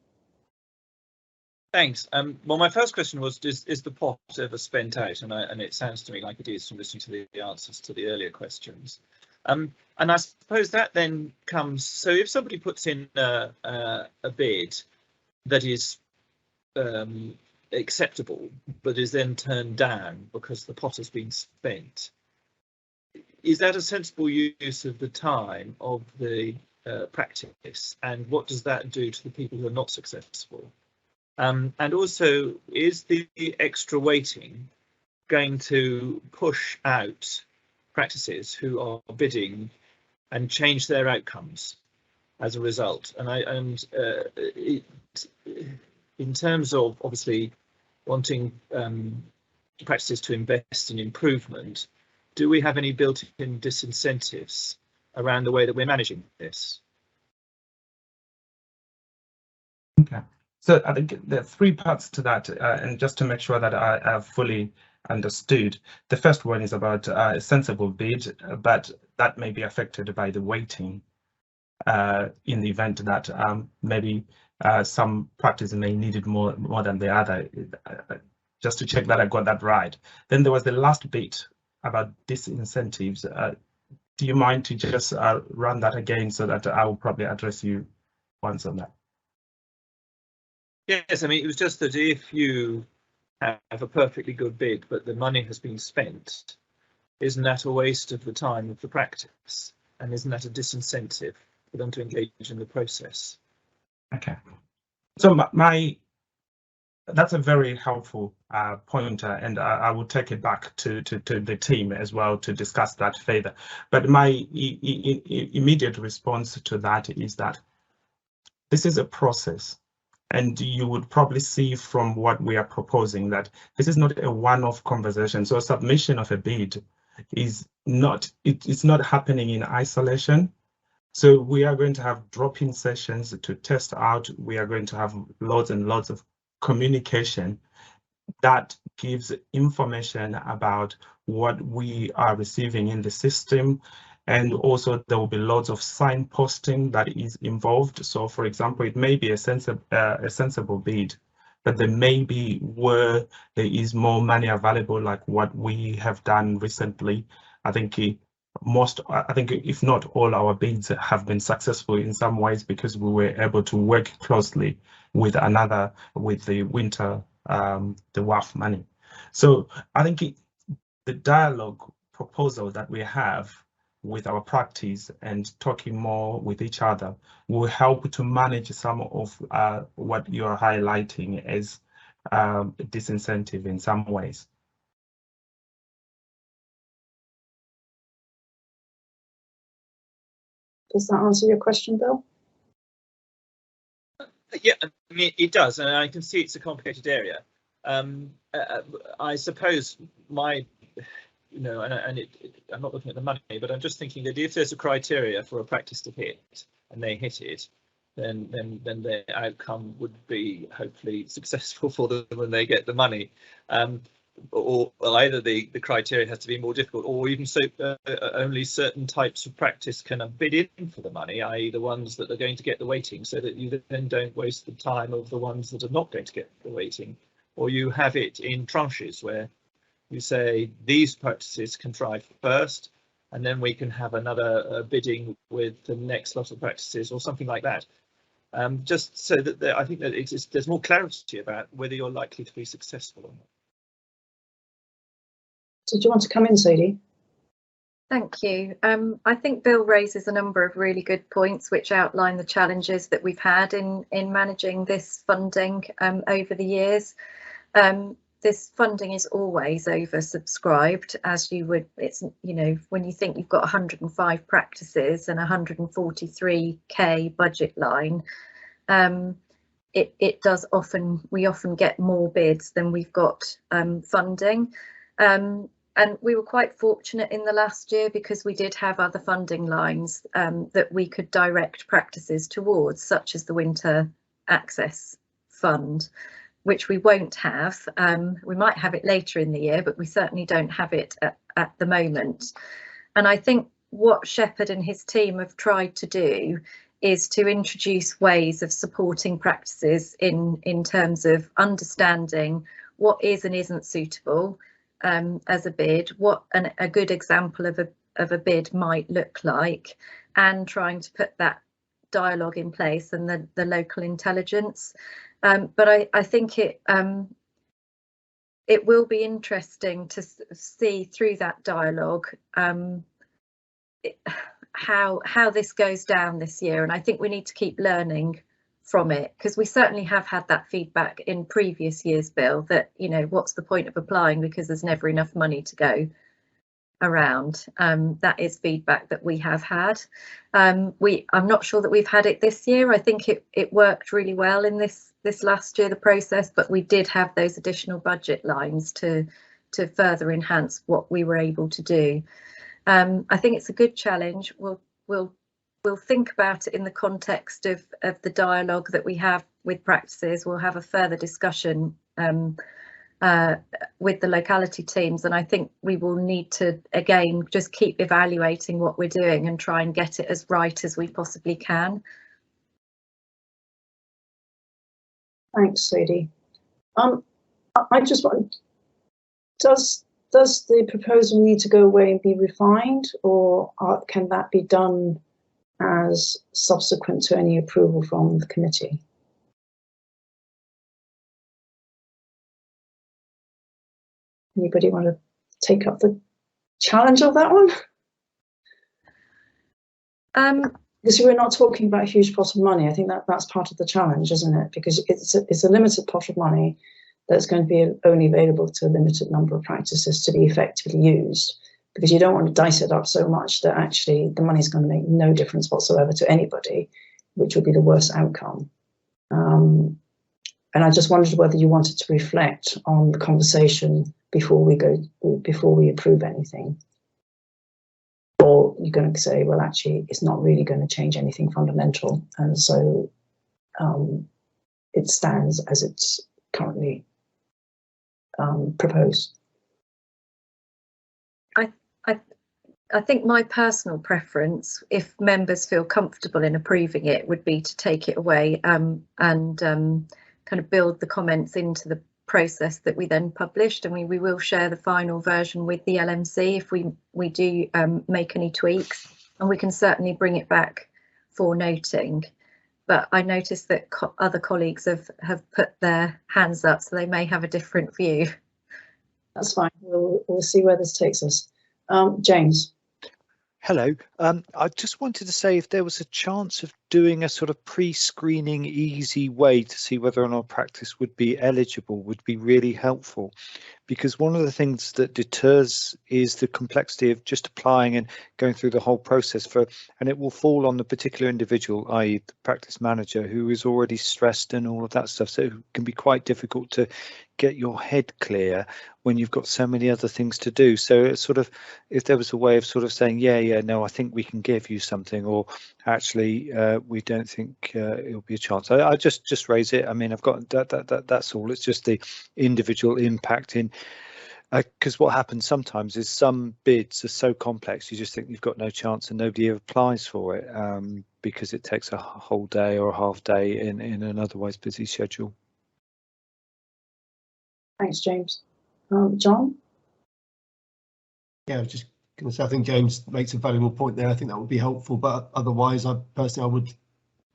Thanks. Well, my first question was, is the pot ever spent out? And it sounds to me like it is from listening to the answers to the earlier questions. And I suppose that then comes, so if somebody puts in a bid that is acceptable, but is then turned down because the pot has been spent, is that a sensible use of the time of the practice, and what does that do to the people who are not successful? And also, is the extra waiting going to push out practices who are bidding and change their outcomes as a result? And in terms of obviously wanting practices to invest in improvement, do we have any built-in disincentives around the way that we're managing this? Okay, so I think there are 3 parts to that, and just to make sure that I have fully understood. The first one is about a sensible bid, but that may be affected by the waiting in the event that maybe some practice may need it more than the other. just to check that I got that right. Then there was the last bit about disincentives. Do you mind to just run that again so that I will probably address you once on that? Yes, I mean, it was just that if you have a perfectly good bid, but the money has been spent, isn't that a waste of the time of the practice? And isn't that a disincentive for them to engage in the process? Okay. So that's a very helpful pointer, and I will take it back to the team as well to discuss that further. But my immediate response to that is that this is a process, and you would probably see from what we are proposing that this is not a one-off conversation. So submission of a bid is not, it's not happening in isolation. So we are going to have drop-in sessions to test out. We are going to have loads and loads of communication that gives information about what we are receiving in the system. And also there will be loads of signposting that is involved. So for example, it may be a sensible bid, but there may be where there is more money available, like what we have done recently. I think if not all our bids have been successful in some ways because we were able to work closely with the winter, the WAF money. So I think the dialogue proposal that we have with our practice and talking more with each other will help to manage some of what you're highlighting as disincentive in some ways. Does that answer your question, Bill? Yeah, I mean, it does, and I can see it's a complicated area. I suppose my, I'm not looking at the money, but I'm just thinking that if there's a criteria for a practice to hit and they hit it, then their outcome would be hopefully successful for them when they get the money. Or either the criteria has to be more difficult, or even so only certain types of practice can bid in for the money, i.e. the ones that are going to get the weighting, so that you then don't waste the time of the ones that are not going to get the weighting. Or you have it in tranches where you say these practices can try first, and then we can have another bidding with the next lot of practices or something like that. Just so that I think that there's more clarity about whether you're likely to be successful or not. Did you want to come in, Sadie? Thank you. I think Bill raises a number of really good points which outline the challenges that we've had in managing this funding over the years. This funding is always oversubscribed, as you would, it's, when you think you've got 105 practices and 143k budget line, we often get more bids than we've got funding. And we were quite fortunate in the last year because we did have other funding lines that we could direct practices towards, such as the Winter Access Fund, which we won't have. We might have it later in the year, but we certainly don't have it at the moment. And I think what Shepherd and his team have tried to do is to introduce ways of supporting practices in terms of understanding what is and isn't suitable as a bid, what a good example of a bid might look like, and trying to put that dialogue in place and the local intelligence. But I think it will be interesting to see through that dialogue how this goes down this year, and I think we need to keep learning from it, because we certainly have had that feedback in previous years, Bill, that what's the point of applying because there's never enough money to go around. That is feedback that we have had. I'm not sure that we've had it this year. I think it worked really well in this last year, the process, but we did have those additional budget lines to further enhance what we were able to do. I think it's a good challenge. We'll think about it in the context of the dialogue that we have with practices. We'll have a further discussion with the locality teams, and I think we will need to again just keep evaluating what we're doing and try and get it as right as we possibly can. Thanks, Sadie. I just want, does the proposal need to go away and be refined, or can that be done as subsequent to any approval from the committee? Anybody want to take up the challenge of that one? Because we're not talking about a huge pot of money. I think that's part of the challenge, isn't it? Because it's a limited pot of money that's going to be only available to a limited number of practices to be effectively used, because you don't want to dice it up so much that actually the money is going to make no difference whatsoever to anybody, which would be the worst outcome. And I just wondered whether you wanted to reflect on the conversation before we approve anything. Or you're going to say, well, actually, it's not really going to change anything fundamental, and so it stands as it's currently proposed. I think my personal preference, if members feel comfortable in approving it, would be to take it away and kind of build the comments into the process that we then published, and we will share the final version with the LMC if we do make any tweaks, and we can certainly bring it back for noting. But I noticed that other colleagues have put their hands up, so they may have a different view. That's fine. We'll see where this takes us. James. Hello. I just wanted to say if there was a chance of doing a sort of pre-screening easy way to see whether or not practice would be eligible would be really helpful, because one of the things that deters is the complexity of just applying and going through the whole process and it will fall on the particular individual, i.e. the practice manager, who is already stressed and all of that stuff. So it can be quite difficult to get your head clear when you've got so many other things to do. So it's sort of, if there was a way of sort of saying, yeah, no, I think we can give you something, or actually we don't think it'll be a chance. I just raise it. I mean, I've got that's all. It's just the individual impact in, because what happens sometimes is some bids are so complex you just think you've got no chance and nobody ever applies for it because it takes a whole day or a half day in an otherwise busy schedule. Thanks, James. John? Yeah, I was just going to say, I think James makes a valuable point there. I think that would be helpful, but otherwise, I would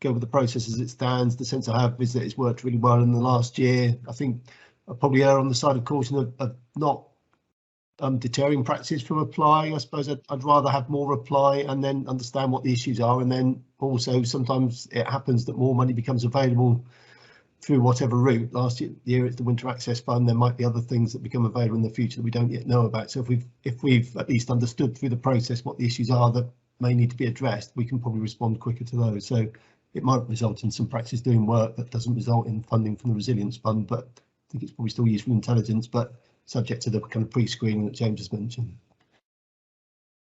go with the process as it stands. The sense I have is that it's worked really well in the last year. I think I'll probably err on the side of caution of not deterring practices from applying. I suppose I'd rather have more apply and then understand what the issues are, and then also sometimes it happens that more money becomes available through whatever route. Last year it's the Winter Access Fund. There might be other things that become available in the future that we don't yet know about. So if we've at least understood through the process what the issues are that may need to be addressed, we can probably respond quicker to those. So it might result in some practice doing work that doesn't result in funding from the Resilience Fund, but I think it's probably still useful intelligence, but subject to the kind of pre-screening that James has mentioned.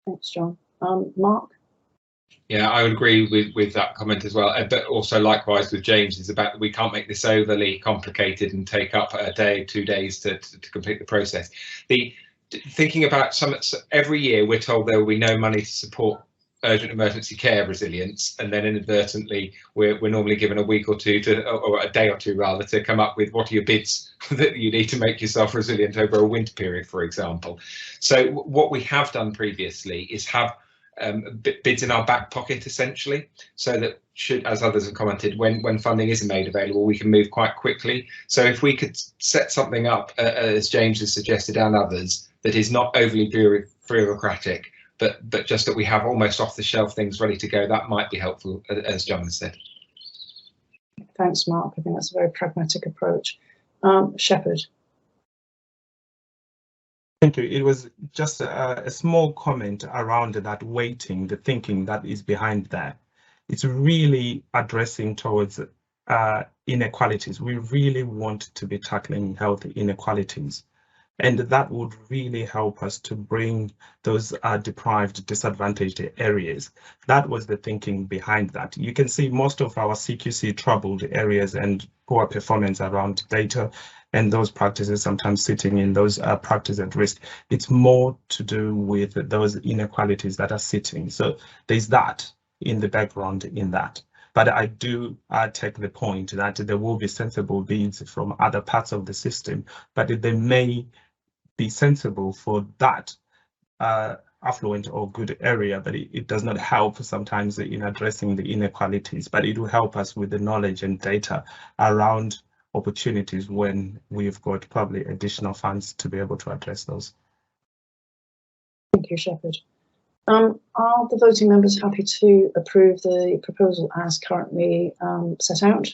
Thanks, John. Mark? Yeah, I would agree with that comment as well, but also likewise with James, is about we can't make this overly complicated and take up a day, 2 days to complete the process. Thinking about every year we're told there will be no money to support urgent emergency care resilience, and then inadvertently we're normally given a week or two or a day or two rather, to come up with what are your bids that you need to make yourself resilient over a winter period, for example. So what we have done previously is have bids in our back pocket, essentially, so that should, as others have commented, when funding isn't made available, we can move quite quickly. So if we could set something up, as James has suggested and others, that is not overly bureaucratic, but just that we have almost off the shelf things ready to go, that might be helpful, as John has said. Thanks, Mark. I think that's a very pragmatic approach. Shepherd. Thank you. It was just a small comment around that weighting, the thinking that is behind that. It's really addressing towards inequalities. We really want to be tackling health inequalities, and that would really help us to bring those deprived, disadvantaged areas. That was the thinking behind that. You can see most of our CQC troubled areas and poor performance around data, and those practices sometimes sitting in those practices at risk. It's more to do with those inequalities that are sitting. So there's that in the background in that. But I do take the point that there will be sensible bids from other parts of the system, but they may be sensible for that affluent or good area, but it does not help sometimes in addressing the inequalities, but it will help us with the knowledge and data around opportunities when we've got probably additional funds to be able to address those. Thank you, Shepherd. Are the voting members happy to approve the proposal as currently set out?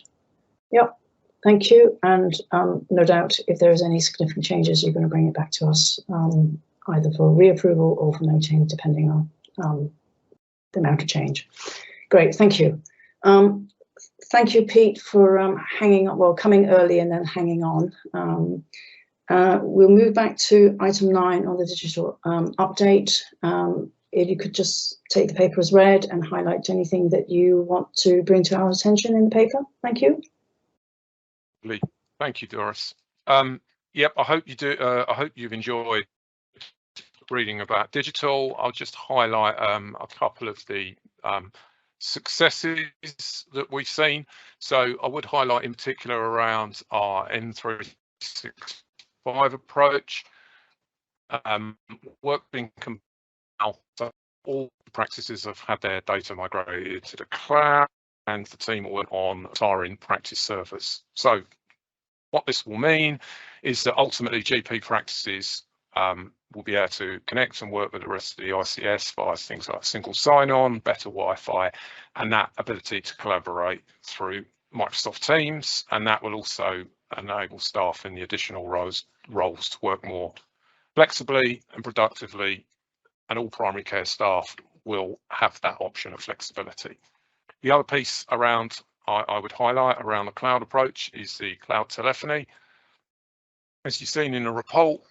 Yep, thank you. And no doubt if there is any significant changes, you're going to bring it back to us either for reapproval or for noting, depending on the amount of change. Great, thank you. Thank you, Pete, for hanging on, well, coming early and then hanging on. We'll move back to item 9 on the digital update. If you could just take the paper as read and highlight anything that you want to bring to our attention in the paper. Thank you. Thank you, Doris. Yep, I hope you do. I hope you've enjoyed reading about digital. I'll just highlight a couple of the successes that we've seen. So I would highlight in particular around our M365 approach. Work being compiled, so all practices have had their data migrated to the cloud, and the team work on Tarin practice servers. So what this will mean is that ultimately GP practices will be able to connect and work with the rest of the ICS via things like single sign-on, better Wi-Fi, and that ability to collaborate through Microsoft Teams. And that will also enable staff in the additional roles to work more flexibly and productively, and all primary care staff will have that option of flexibility. The other piece around I would highlight around the cloud approach is the cloud telephony. As you've seen in the report,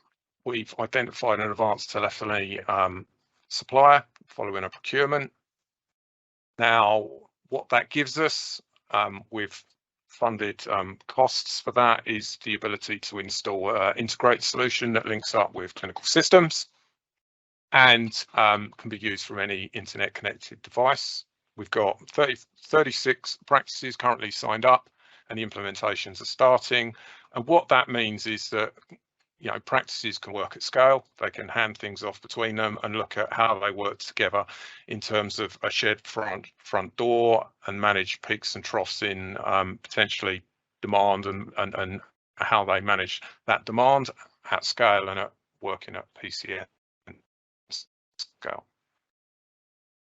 we've identified an advanced telephony supplier following a procurement. Now, what that gives us, we've funded costs for that, is the ability to install an integrated solution that links up with clinical systems and can be used from any internet connected device. We've got 36 practices currently signed up and the implementations are starting. And what that means is that practices can work at scale, they can hand things off between them and look at how they work together in terms of a shared front door and manage peaks and troughs in potentially demand and how they manage that demand at scale and at working at PCN scale.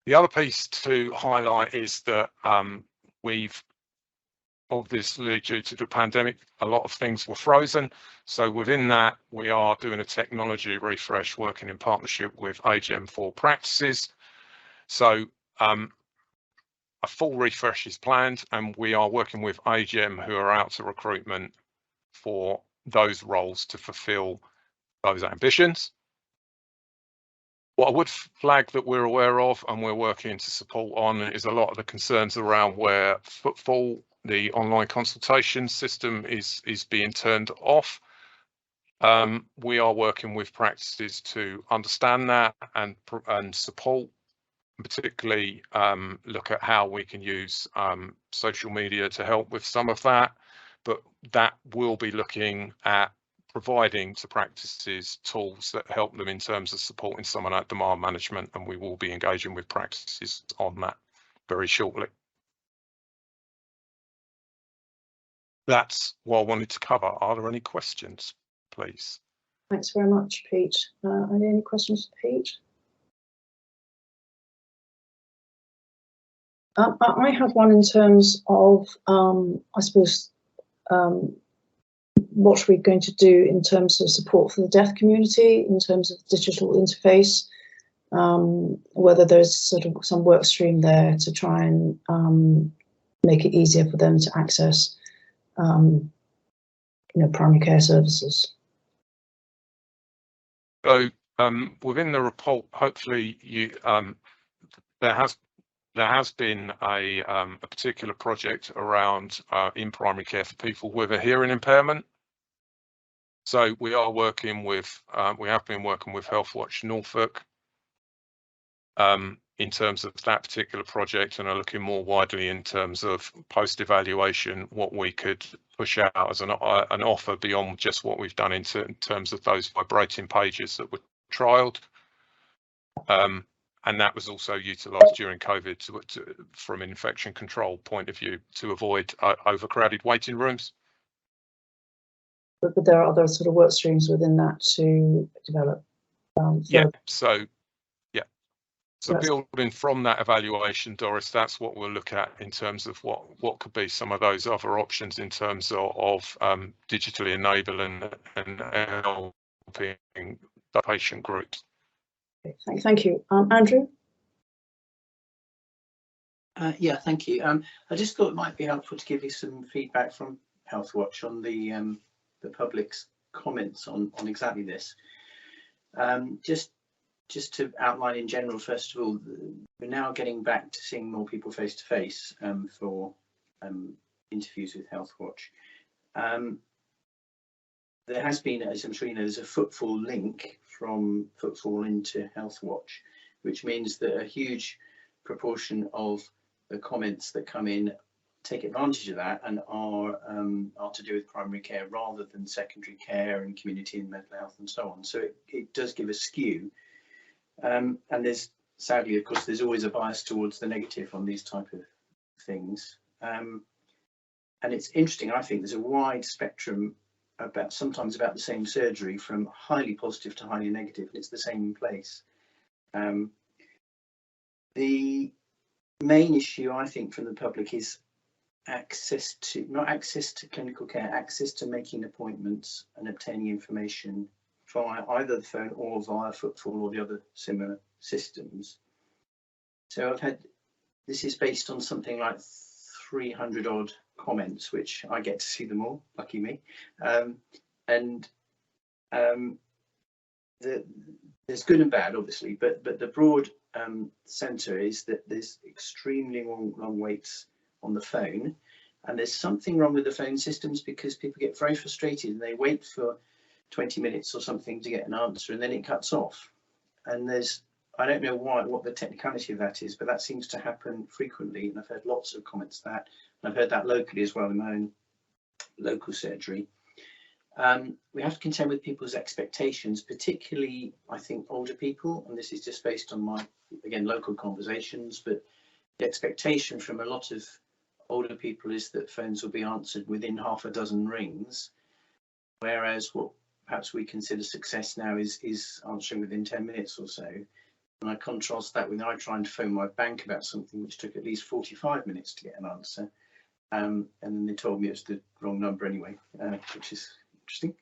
The other piece to highlight is that we've obviously, due to the pandemic, a lot of things were frozen. So within that, we are doing a technology refresh, working in partnership with AGM for practices. So a full refresh is planned, and we are working with AGM, who are out to recruitment for those roles to fulfill those ambitions. What I would flag that we're aware of and we're working to support on is a lot of the concerns around where Footfall, the online consultation system, is being turned off. We are working with practices to understand that and support, particularly look at how we can use social media to help with some of that. But that will be looking at providing to practices tools that help them in terms of supporting some of that demand management, and we will be engaging with practices on that very shortly. That's what I wanted to cover. Are there any questions, please? Thanks very much, Pete. Are there any questions for Pete? I have one in terms of, I suppose, what we're going to do in terms of support for the deaf community, in terms of digital interface, whether there's sort of some work stream there to try and make it easier for them to access primary care services. So within the report, hopefully there has been a particular project around in primary care for people with a hearing impairment. So we are working with, we have been working with Healthwatch Norfolk in terms of that particular project and are looking more widely in terms of post-evaluation, what we could push out as an offer beyond just what we've done in terms of those vibrating pages that were trialled. And that was also utilised during COVID from an infection control point of view to avoid overcrowded waiting rooms. But there are other sort of work streams within that to develop. So building from that evaluation, Doris, that's what we'll look at in terms of what could be some of those other options in terms of digitally enabling and helping the patient groups. Okay, thank you. Andrew? Yeah, thank you. I just thought it might be helpful to give you some feedback from Healthwatch on the public's comments on exactly this. Just to outline in general, first of all, we're now getting back to seeing more people face to face for interviews with Healthwatch. There has been, as I'm sure you know, there's a footfall link from footfall into Healthwatch, which means that a huge proportion of the comments that come in take advantage of that and are to do with primary care rather than secondary care and community and mental health and so on. So it does give a skew. And there's, sadly, of course, there's always a bias towards the negative on these type of things. And it's interesting, I think there's a wide spectrum sometimes about the same surgery, from highly positive to highly negative, and it's the same place. The main issue, I think, from the public is not access to clinical care, access to making appointments and obtaining information via either the phone or via footfall or the other similar systems. So this is based on something like 300 odd comments, which I get to see them all, lucky me. There's good and bad, obviously, but the broad centre is that there's extremely long waits on the phone, and there's something wrong with the phone systems because people get very frustrated and they wait for 20 minutes or something to get an answer and then it cuts off. And I don't know what the technicality of that is, but that seems to happen frequently, and I've heard lots of comments to that, and I've heard that locally as well in my own local surgery. We have to contend with people's expectations, particularly I think older people, and this is just based on my, again, local conversations, but the expectation from a lot of older people is that phones will be answered within half a dozen rings, whereas what perhaps we consider success now is answering within 10 minutes or so. And I contrast that with I trying to phone my bank about something which took at least 45 minutes to get an answer. And then they told me it's the wrong number anyway, which is interesting.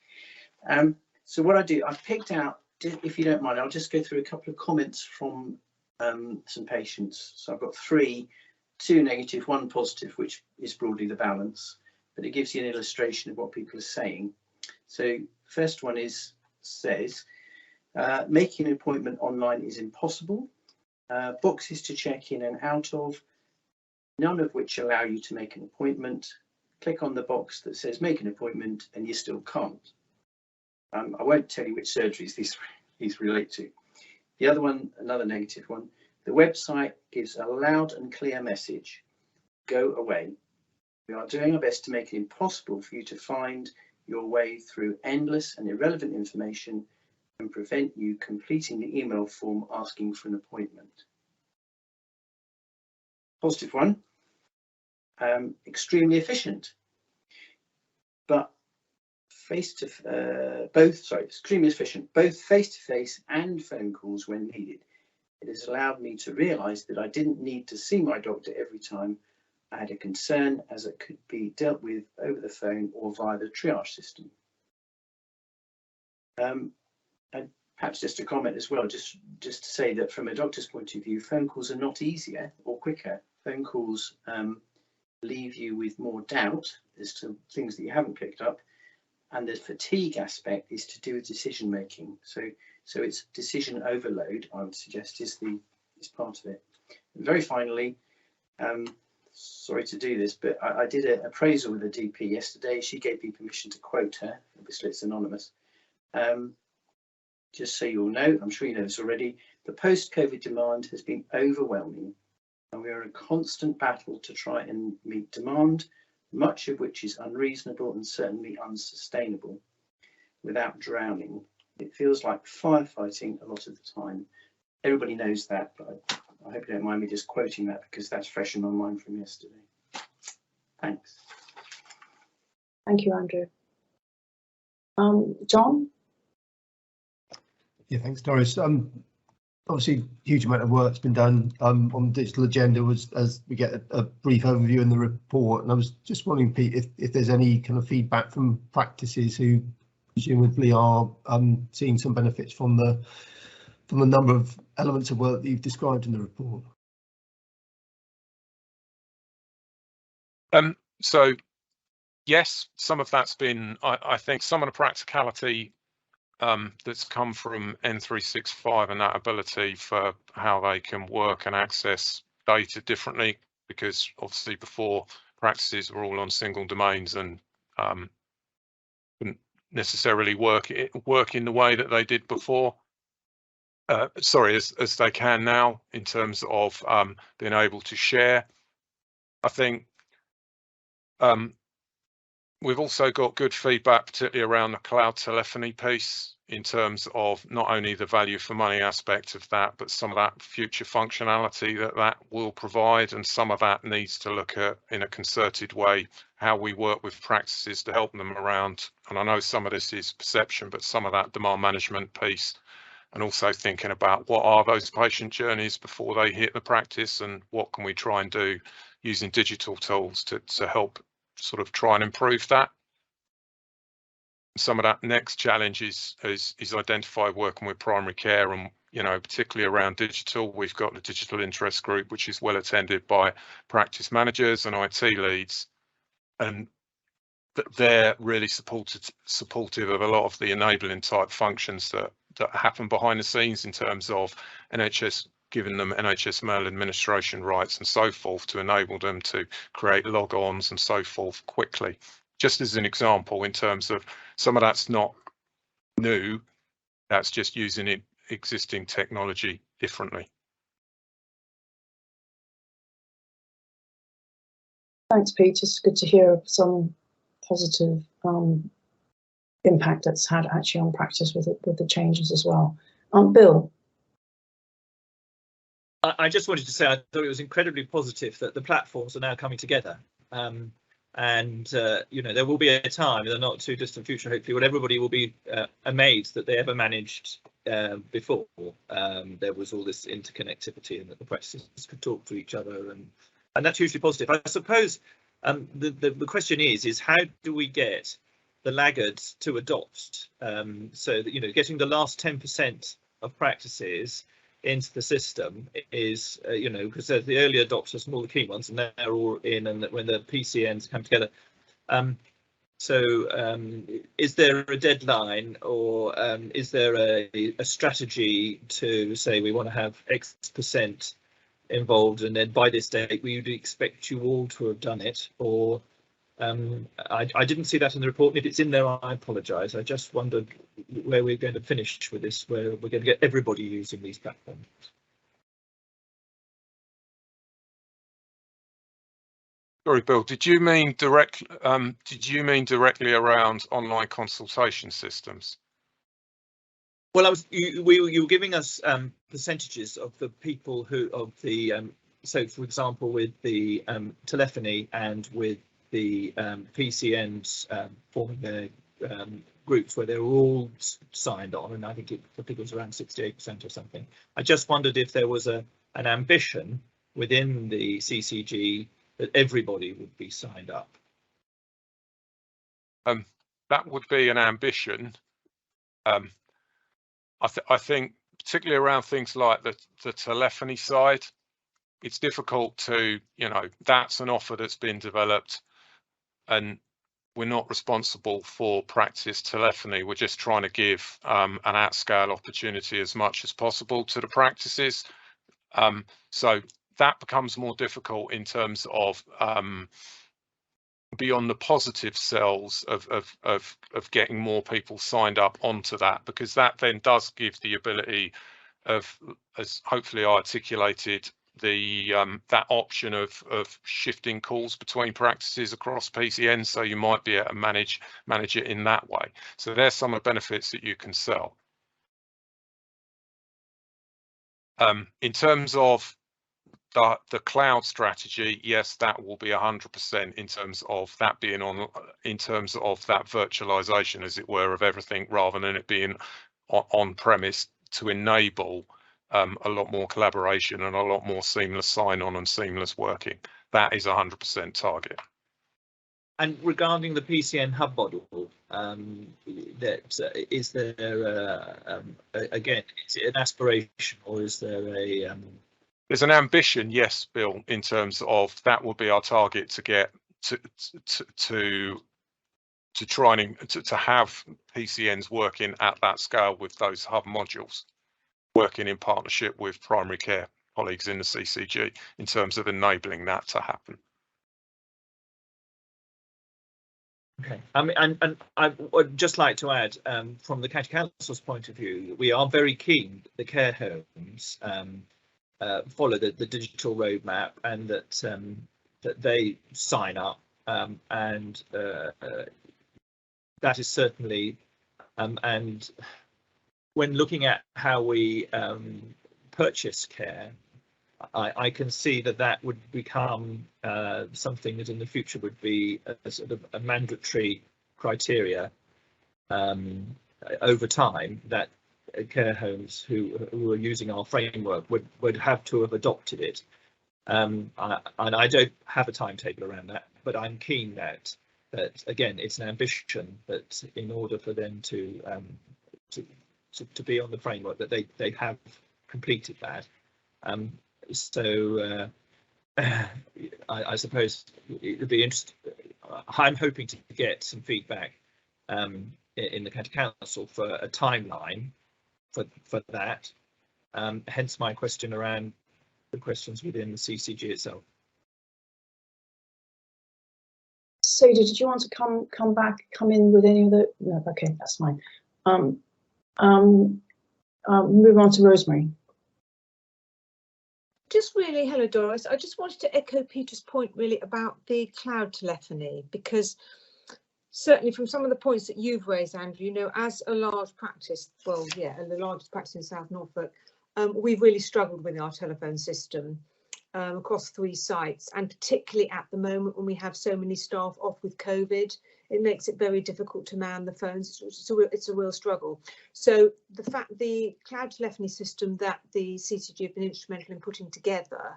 So what I do, I've picked out, if you don't mind, I'll just go through a couple of comments from some patients. So I've got 3, 2 negative, 1 positive, which is broadly the balance, but it gives you an illustration of what people are saying. So first one says, making an appointment online is impossible. Boxes to check in and out of, none of which allow you to make an appointment. Click on the box that says make an appointment and you still can't. I won't tell you which surgeries these relate to. The other one, another negative one, the website gives a loud and clear message, go away. We are doing our best to make it impossible for you to find your way through endless and irrelevant information and prevent you completing the email form asking for an appointment. Positive one, extremely efficient, but extremely efficient, both face-to-face and phone calls when needed. It has allowed me to realise that I didn't need to see my doctor every time I had a concern, as it could be dealt with over the phone or via the triage system. And perhaps just a comment as well, just to say that from a doctor's point of view, phone calls are not easier or quicker. Phone calls leave you with more doubt as to things that you haven't picked up, and the fatigue aspect is to do with decision making. So it's decision overload, I would suggest, is part of it. And very finally, sorry to do this, but I did an appraisal with a DP yesterday. She gave me permission to quote her. Obviously, it's anonymous. Just so you all know, I'm sure you know this already, The post-COVID demand has been overwhelming, and we are in a constant battle to try and meet demand, much of which is unreasonable and certainly unsustainable, without drowning. It feels like firefighting a lot of the time. Everybody knows that, but I hope you don't mind me just quoting that because that's fresh in my mind from yesterday. Thanks. Thank you, Andrew. John? Yeah, thanks, Doris. Obviously, huge amount of work's been done on the digital agenda as we get a brief overview in the report. And I was just wondering, Pete, if there's any kind of feedback from practices who presumably are seeing some benefits from the number of elements of work that you've described in the report. So yes, some of that's been, I think some of the practicality that's come from N365 and that ability for how they can work and access data differently, because obviously before practices were all on single domains and couldn't necessarily work in the way that they did before. As they can now in terms of being able to share. I think we've also got good feedback, particularly around the cloud telephony piece, in terms of not only the value for money aspect of that, but some of that future functionality that will provide, and some of that needs to look at in a concerted way how we work with practices to help them around. And I know some of this is perception, but some of that demand management piece, and also thinking about what are those patient journeys before they hit the practice, and what can we try and do using digital tools to help sort of try and improve that. Some of that next challenge is identify working with primary care, and particularly around digital. We've got the digital interest group, which is well attended by practice managers and IT leads, and they're really supportive of a lot of the enabling type functions that happen behind the scenes in terms of NHS giving them NHS mail administration rights and so forth to enable them to create log-ons and so forth quickly. Just as an example, in terms of some of that's not new, that's just using existing technology differently. Thanks, Pete. It's good to hear of some positive impact that's had actually on practice with the changes as well. Bill? I just wanted to say I thought it was incredibly positive that the platforms are now coming together. There will be a time in the not too distant future, hopefully, when everybody will be amazed that they ever managed before. There was all this interconnectivity and that the practices could talk to each other, and that's hugely positive. I suppose the question is how do we get the laggards to adopt, so that getting the last 10% of practices into the system is because the early adopters, more the key ones, and they're all in, and when the PCNs come together. Is there a deadline, or is there a strategy to say we want to have X% involved, and then by this date we would expect you all to have done it? Or I didn't see that in the report, and if it's in there I apologise. I just wondered where we're going to finish with this, where we're going to get everybody using these platforms. Sorry, Bill, did you mean directly around online consultation systems? Well, you were giving us percentages of the people so for example with the telephony and with the PCNs forming their groups where they were all signed on, and I think the figure was around 68% or something. I just wondered if there was an ambition within the CCG that everybody would be signed up. That would be an ambition. I think particularly around things like the telephony side, it's difficult to, that's an offer that's been developed, and we're not responsible for practice telephony. We're just trying to give an at-scale opportunity as much as possible to the practices. So that becomes more difficult in terms of beyond the positive cells of getting more people signed up onto that, because that then does give the ability as hopefully I articulated, the that option of shifting calls between practices across PCN, so you might be able to manage it in that way. So there's some of the benefits that you can sell. In terms of the cloud strategy, yes, that will be 100% in terms of that being in terms of that virtualization, as it were, of everything, rather than it being on premise, to enable a lot more collaboration and a lot more seamless sign-on and seamless working. That is 100% target. And regarding the PCN hub model, is there again, is it an aspiration, or is there a There's an ambition, yes, Bill, in terms of that will be our target to get to try and to have PCNs working at that scale with those hub modules, working in partnership with primary care colleagues in the CCG in terms of enabling that to happen. Okay, and I would just like to add, from the County Council's point of view, we are very keen that the care homes follow the digital roadmap, and that that they sign up, and that is certainly, and when looking at how we purchase care, I can see that would become something that in the future would be a sort of a mandatory criteria over time, that care homes who are using our framework would have to have adopted it. And I don't have a timetable around that, but I'm keen that again, it's an ambition that in order for them to be on the framework, that they have completed that. So I suppose it would be interesting. I'm hoping to get some feedback in the County Council for a timeline for that. Hence my question around the questions within the CCG itself. Sadie, did you want to come in with any other? No, okay, that's fine. Move on to Rosemary. Just really, hello Doris, I just wanted to echo Peter's point really about the cloud telephony, because certainly from some of the points that you've raised, Andrew, you know, as a large practice, well, yeah, and the largest practice in South Norfolk, we've really struggled with our telephone system across 3 sites, and particularly at the moment when we have so many staff off with COVID, it makes it very difficult to man the phones. It's a real struggle. So the cloud telephony system that the CCG have been instrumental in putting together,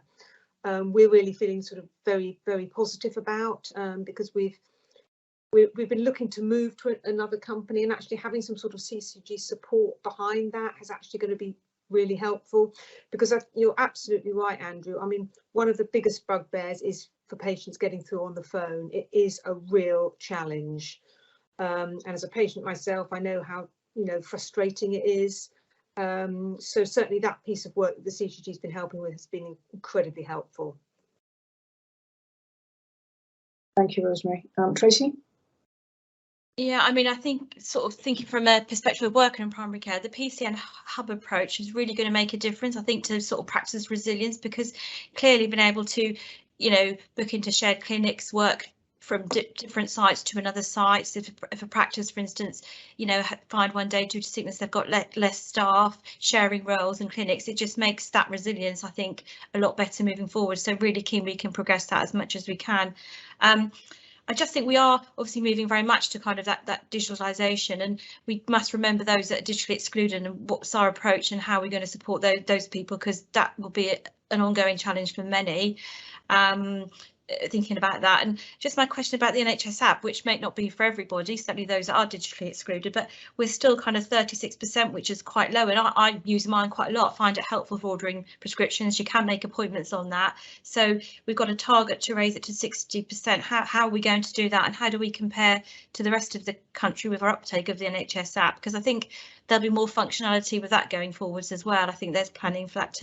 we're really feeling sort of very, very positive about, because we've been looking to move to another company, and actually having some sort of CCG support behind that is actually going to be really helpful, because you're absolutely right, Andrew. I mean, one of the biggest bugbears is for patients getting through on the phone. It is a real challenge, and as a patient myself, I know how frustrating it is. So certainly that piece of work that the CCG has been helping with has been incredibly helpful. Thank you, Rosemary. Tracy? Yeah, I mean, I think sort of thinking from a perspective of working in primary care, the PCN hub approach is really going to make a difference, I think, to sort of practice resilience, because clearly being able to, book into shared clinics, work from different sites to another site. So if a practice, for instance, find one day due to sickness, they've got less staff, sharing roles and clinics, it just makes that resilience, I think, a lot better moving forward. So really keen we can progress that as much as we can. I just think we are obviously moving very much to kind of that digitalisation, and we must remember those that are digitally excluded and what's our approach and how we're going to support those people, because that will be an ongoing challenge for many. Thinking about that, and just my question about the NHS app, which may not be for everybody, certainly those that are digitally excluded, but we're still kind of 36%, which is quite low, and I use mine quite a lot, find it helpful for ordering prescriptions. You can make appointments on that, so we've got a target to raise it to 60%. How are we going to do that, and how do we compare to the rest of the country with our uptake of the NHS app? Because I think there'll be more functionality with that going forwards as well. I think there's planning for that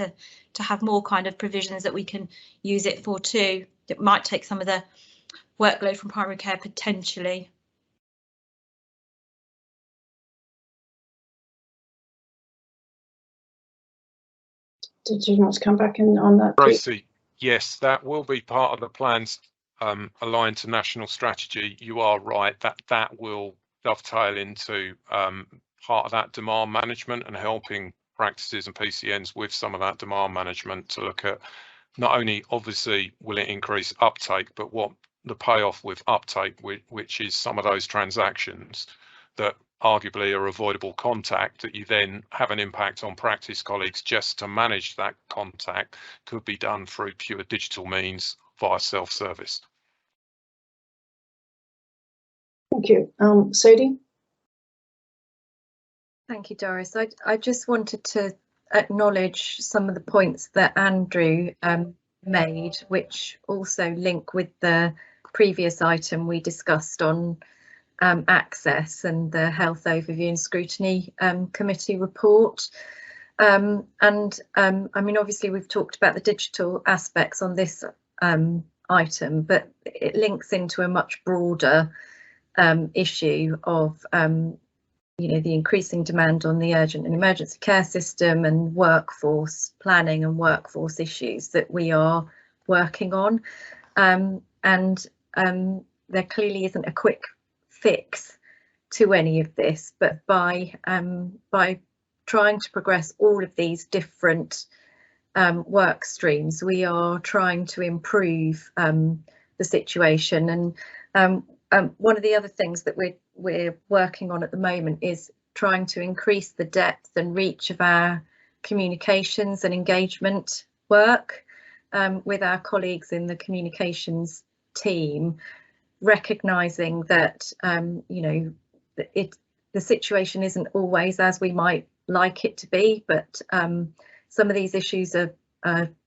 to have more kind of provisions that we can use it for too. It might take some of the workload from primary care potentially. did you not come back in on that, Pete? Tracy, yes, that will be part of the plans aligned to national strategy. You are right, that will dovetail into part of that demand management and helping practices and PCNs with some of that demand management to look at not only obviously will it increase uptake, but what the payoff with uptake, which is some of those transactions that arguably are avoidable contact that you then have an impact on practice colleagues just to manage that contact could be done through pure digital means via self-service. Thank you. Sadie? Thank you, Doris. I just wanted to acknowledge some of the points that Andrew made, which also link with the previous item we discussed on access and the Health Overview and Scrutiny Committee report. I mean, obviously we've talked about the digital aspects on this item, but it links into a much broader issue of you know, the increasing demand on the urgent and emergency care system and workforce planning and workforce issues that we are working on. There clearly isn't a quick fix to any of this, but by trying to progress all of these different work streams, we are trying to improve the situation. And one of the other things that we're working on at the moment is trying to increase the depth and reach of our communications and engagement work with our colleagues in the communications team, recognising that you know, the situation isn't always as we might like it to be, but some of these issues are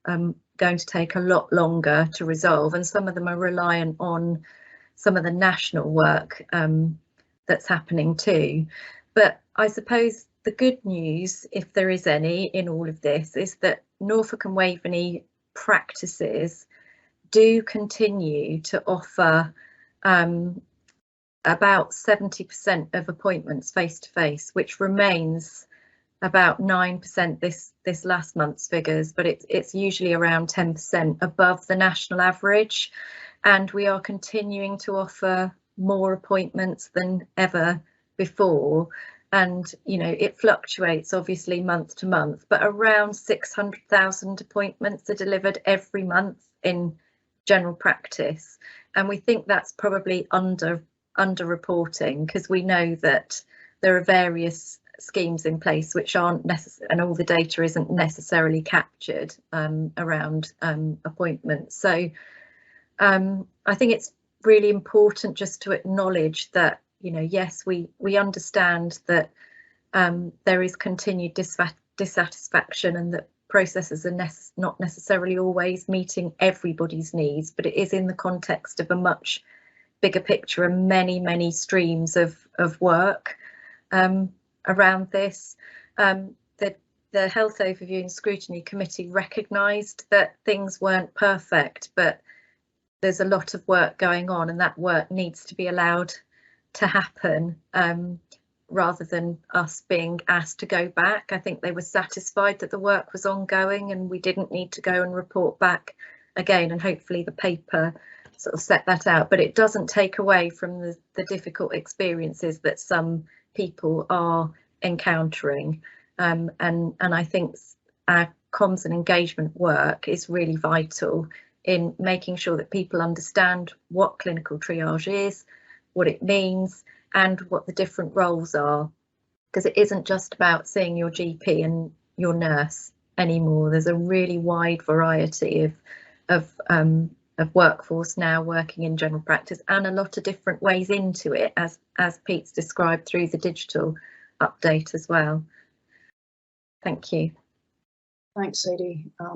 going to take a lot longer to resolve, and some of them are reliant on some of the national work that's happening too. But I suppose the good news, if there is any in all of this, is that Norfolk and Waveney practices do continue to offer about 70% of appointments face-to-face, which remains about 9% this last month's figures, but it's usually around 10% above the national average. And we are continuing to offer more appointments than ever before. And, you know, it fluctuates obviously month to month, but around 600,000 appointments are delivered every month in general practice. And we think that's probably under-reporting, because we know that there are various schemes in place which aren't necessary, and all the data isn't necessarily captured around appointments. So I think it's really important just to acknowledge that, you know, yes, we understand that there is continued dissatisfaction and that processes are not necessarily always meeting everybody's needs, but it is in the context of a much bigger picture and many streams of work around this. The Health Overview and Scrutiny Committee recognised that things weren't perfect, but there's a lot of work going on, and that work needs to be allowed to happen rather than us being asked to go back. I think they were satisfied that the work was ongoing and we didn't need to go and report back again, and hopefully the paper sort of set that out. But it doesn't take away from the difficult experiences that some people are encountering, and I think our comms and engagement work is really vital in making sure that people understand what clinical triage is, what it means, and what the different roles are, because it isn't just about seeing your GP and your nurse anymore. There's a really wide variety of workforce now working in general practice, and a lot of different ways into it, as Pete's described through the digital update as well. Thank you. Thanks, Sadie. I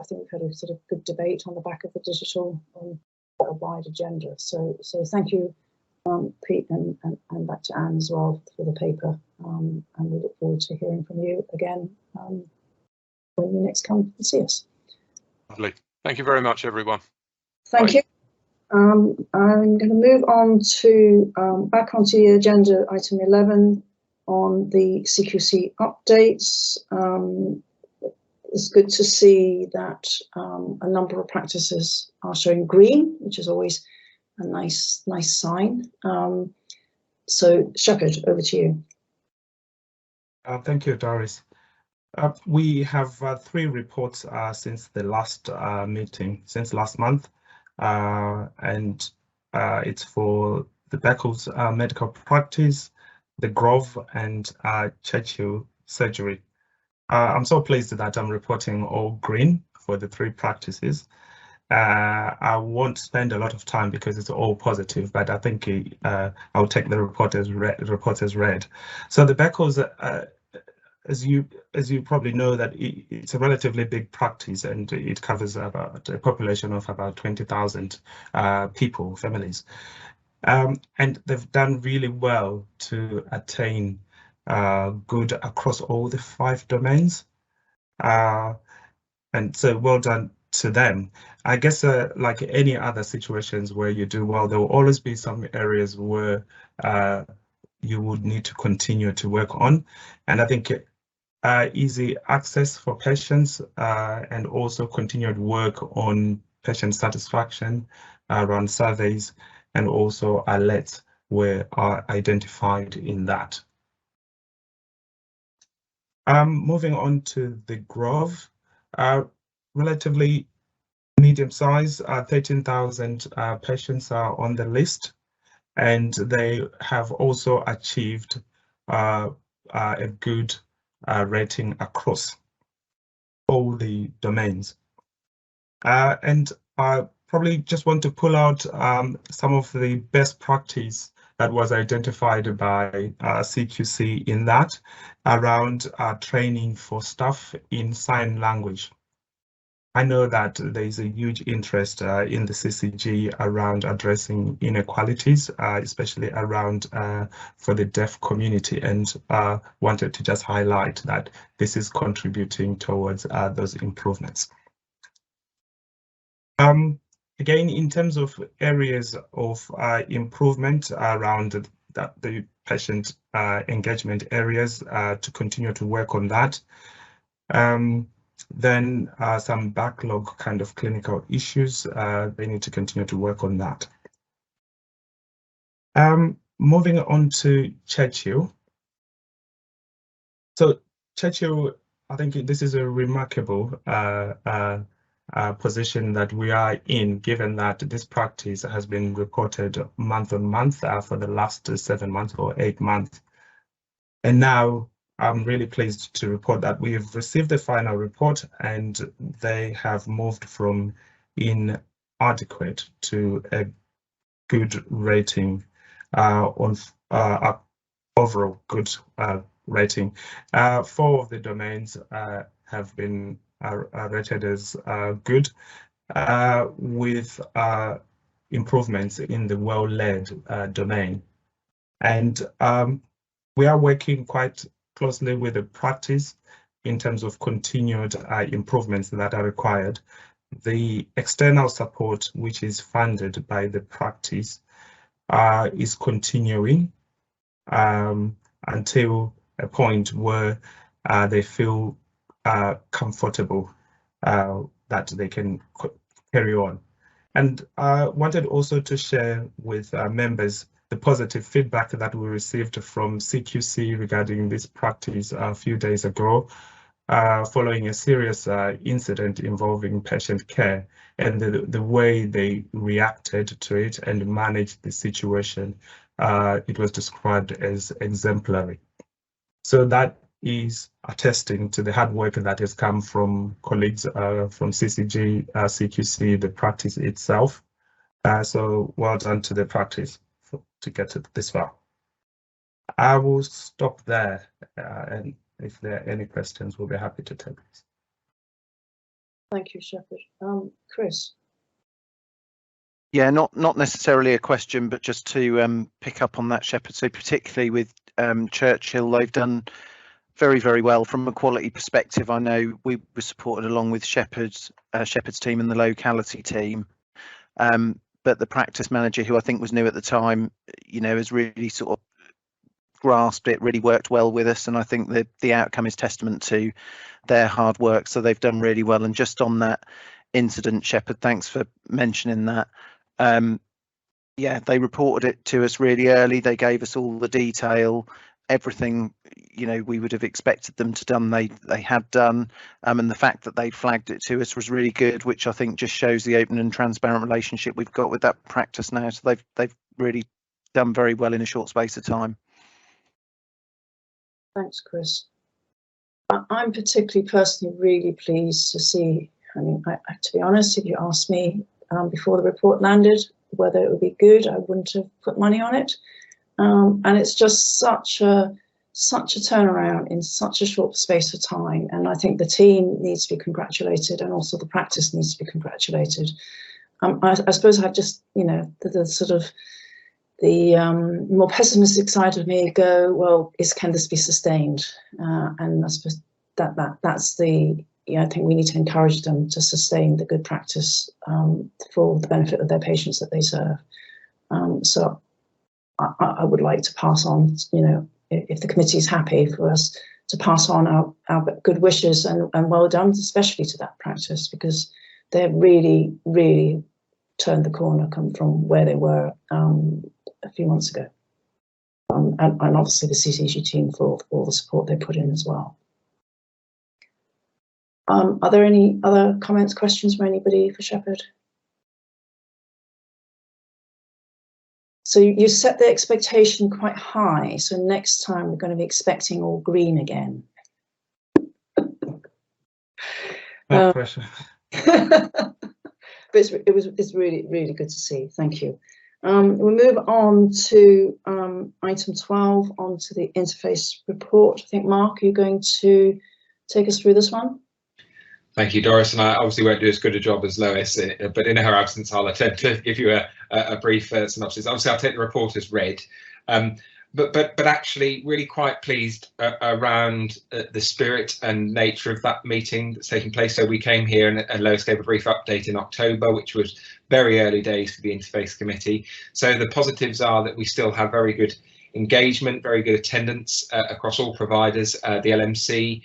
think we've had a sort of good debate on the back of the digital on a wide agenda. So thank you, Pete, and back to Anne as well for the paper. And we look forward to hearing from you again when you next come and see us. Lovely. Thank you very much, everyone. Thank you. I'm going to move on to back onto the agenda, item 11 on the CQC updates. It's good to see that a number of practices are showing green, which is always a nice sign. So Shepherd, over to you. Thank you, Doris. We have 3 reports since the last meeting, since last month, and it's for the Beccles medical practice, the Grove, and Churchill surgery. I'm so pleased that I'm reporting all green for the 3 practices. I won't spend a lot of time because it's all positive, but I think I'll take the report as read. So the Beccles, as you probably know, that it's a relatively big practice, and it covers about a population of about 20,000 people, families, and they've done really well to attain good across all the 5 domains, and so well done to them. I guess like any other situations where you do well, there will always be some areas where you would need to continue to work on, and I think easy access for patients and also continued work on patient satisfaction around surveys and also alerts were identified in that. Moving on to the Grove, relatively medium size, 13,000 patients are on the list, and they have also achieved a good rating across all the domains. And I probably just want to pull out some of the best practice that was identified by CQC in that around training for staff in sign language. I know that there is a huge interest in the CCG around addressing inequalities, especially around for the deaf community, and wanted to just highlight that this is contributing towards those improvements. Again, in terms of areas of improvement around the patient engagement areas, to continue to work on that. Then some backlog kind of clinical issues, they need to continue to work on that. Moving on to Churchill. So Churchill, I think this is a remarkable position that we are in, given that this practice has been reported month on month for the last 7 months or 8 months. And now I'm really pleased to report that we have received the final report, and they have moved from inadequate to a good rating on overall good rating. 4 of the domains have been rated as good, with improvements in the well-led domain. And we are working quite closely with the practice in terms of continued improvements that are required. The external support, which is funded by the practice, is continuing until a point where they feel comfortable that they can carry on. And I wanted also to share with members the positive feedback that we received from CQC regarding this practice a few days ago, following a serious incident involving patient care, and the way they reacted to it and managed the situation. It was described as exemplary. So that is attesting to the hard work that has come from colleagues from CCG, CQC, the practice itself. So well done to the practice to get to this far. I will stop there, and if there are any questions, we'll be happy to take this. Thank you, Shepherd. Chris. Yeah, not necessarily a question, but just to pick up on that, Shepherd. So particularly with Churchill, they've done very, very well from a quality perspective. I know we were supported along with Shepherd's team and the locality team. But the practice manager, who I think was new at the time, has really sort of grasped it, really worked well with us, and I think the outcome is testament to their hard work. So they've done really well. And just on that incident, Shepherd, thanks for mentioning that. Yeah, they reported it to us really early. They gave us all the detail, everything, you know, we would have expected them to done. They had done, and the fact that they flagged it to us was really good, which I think just shows the open and transparent relationship we've got with that practice now. So they've really done very well in a short space of time. Thanks, Chris. I'm particularly personally really pleased to see, I mean, to be honest, if you asked me before the report landed whether it would be good, I wouldn't have put money on it. And it's just such a turnaround in such a short space of time. And I think the team needs to be congratulated, and also the practice needs to be congratulated. I suppose I just, you know, the sort of the more pessimistic side of me go, well, can this be sustained? And I suppose that's the, I think we need to encourage them to sustain the good practice for the benefit of their patients that they serve. So I would like to pass on, you know, if the committee is happy for us to pass on our good wishes and well done, especially to that practice, because they've really, really turned the corner from where they were a few months ago. And obviously the CCG team for all the support they put in as well. Are there any other comments, questions from anybody for Shepherd? So you set the expectation quite high. So next time we're going to be expecting all green again. No pressure. But it's really, really good to see. Thank you. We'll move on to item 12, onto the interface report. I think, Mark, are you going to take us through this one? Thank you, Doris, and I obviously won't do as good a job as Lois, but in her absence, I'll attempt to give you a brief synopsis. Obviously, I'll take the report as read, but actually really quite pleased around the spirit and nature of that meeting that's taking place. So we came here and Lois gave a brief update in October, which was very early days for the Interface Committee. So the positives are that we still have very good engagement, very good attendance across all providers. The LMC,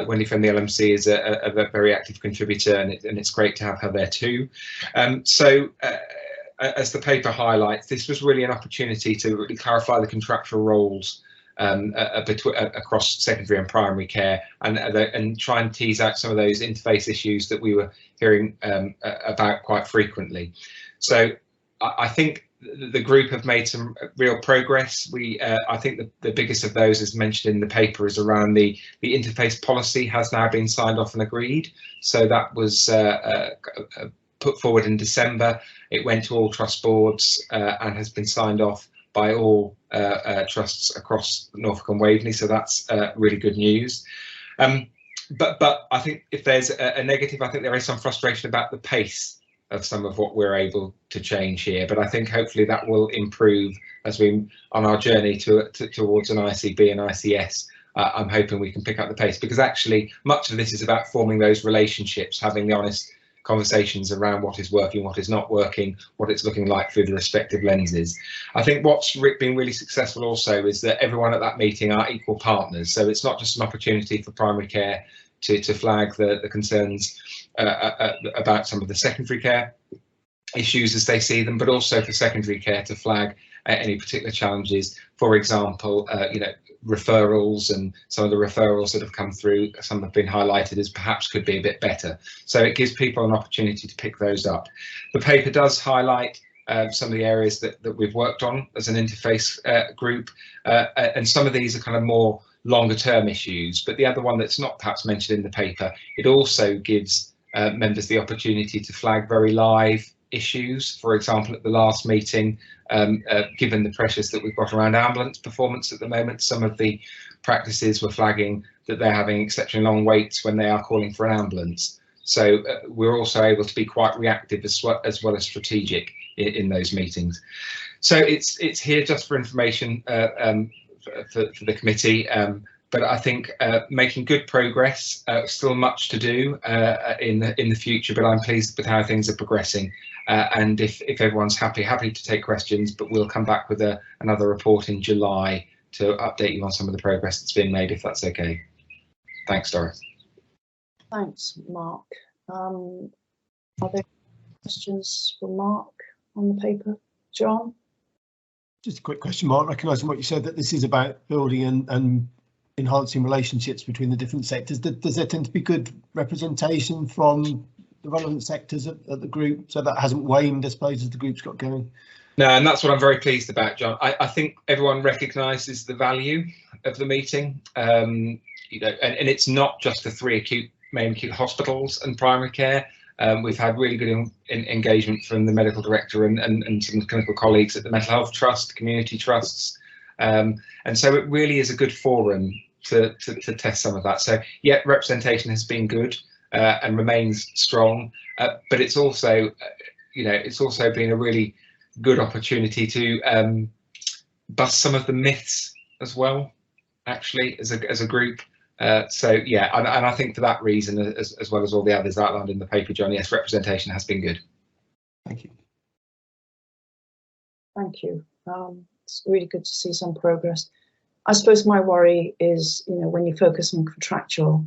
Wendy from the LMC is a very active contributor, and it's great to have her there too. As the paper highlights, this was really an opportunity to really clarify the contractual roles across secondary and primary care, and try and tease out some of those interface issues that we were hearing about quite frequently. So I think the group have made some real progress. I think the biggest of those, as mentioned in the paper, is around the interface policy has now been signed off and agreed. So that was put forward in December. It went to all trust boards and has been signed off by all trusts across Norfolk and Waveney. So that's really good news. But I think if there's a negative, I think there is some frustration about the pace of some of what we're able to change here, but I think hopefully that will improve as we on our journey towards an ICB and ICS. I'm hoping we can pick up the pace, because actually much of this is about forming those relationships, having the honest conversations around what is working, what is not working, what it's looking like through the respective lenses. I think what's been really successful also is that everyone at that meeting are equal partners, so it's not just an opportunity for primary care to flag the concerns about some of the secondary care issues as they see them, but also for secondary care to flag any particular challenges. For example, referrals, and some of the referrals that have come through, some have been highlighted as perhaps could be a bit better. So it gives people an opportunity to pick those up. The paper does highlight some of the areas that we've worked on as an interface group, and some of these are kind of more longer term issues, but the other one that's not perhaps mentioned in the paper, it also gives members the opportunity to flag very live issues. For example, at the last meeting, given the pressures that we've got around ambulance performance at the moment, some of the practices were flagging that they're having exceptionally long waits when they are calling for an ambulance. So we're also able to be quite reactive as well as strategic in those meetings. So it's here just for information for the committee, but I think making good progress. Still much to do in the future, but I'm pleased with how things are progressing. And if everyone's happy to take questions, but we'll come back with another report in July to update you on some of the progress that's being made, if that's okay. Thanks, Doris. Thanks, Mark. Are there questions for Mark on the paper? John? Just a quick question, Mark, recognising what you said, that this is about building and enhancing relationships between the different sectors. Does there tend to be good representation from the relevant sectors at the group, so that hasn't waned, I suppose, as the group's got going? No, and that's what I'm very pleased about, John. I think everyone recognises the value of the meeting, you know, and it's not just the 3 main acute hospitals and primary care. We've had really good engagement from the medical director and some clinical colleagues at the Mental Health Trust, community trusts, and so it really is a good forum to test some of that. So yeah, representation has been good and remains strong, but it's also, you know, it's also been a really good opportunity to bust some of the myths as well, actually, as a group. So yeah, and I think for that reason, as well as all the others outlined in the paper, John, yes, representation has been good. Thank you. Thank you. It's really good to see some progress. I suppose my worry is, you know, when you focus on contractual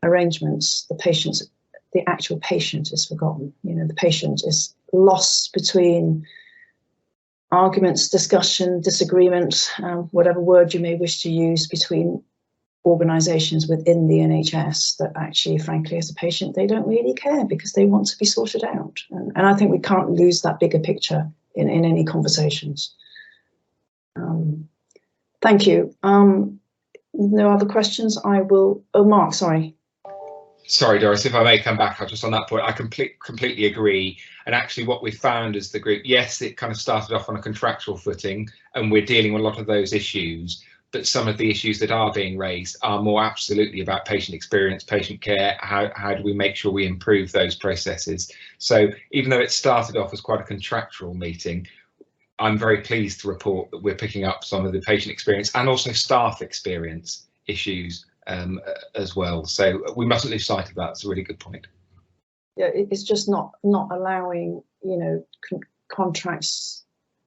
arrangements, the actual patient is forgotten. You know, the patient is lost between arguments, discussion, disagreement, whatever word you may wish to use, between organisations within the NHS that actually, frankly, as a patient, they don't really care because they want to be sorted out. And I think we can't lose that bigger picture in any conversations. Thank you. No other questions? I will. Oh, Mark, sorry. Sorry, Doris, if I may come back just on that point, I completely agree. And actually what we found as the group, yes, it kind of started off on a contractual footing and we're dealing with a lot of those issues, but some of the issues that are being raised are more absolutely about patient experience, patient care. How do we make sure we improve those processes? So even though it started off as quite a contractual meeting, I'm very pleased to report that we're picking up some of the patient experience and also staff experience issues as well. So we mustn't lose sight of that. It's a really good point. Yeah, it's just not allowing, you know, contracts,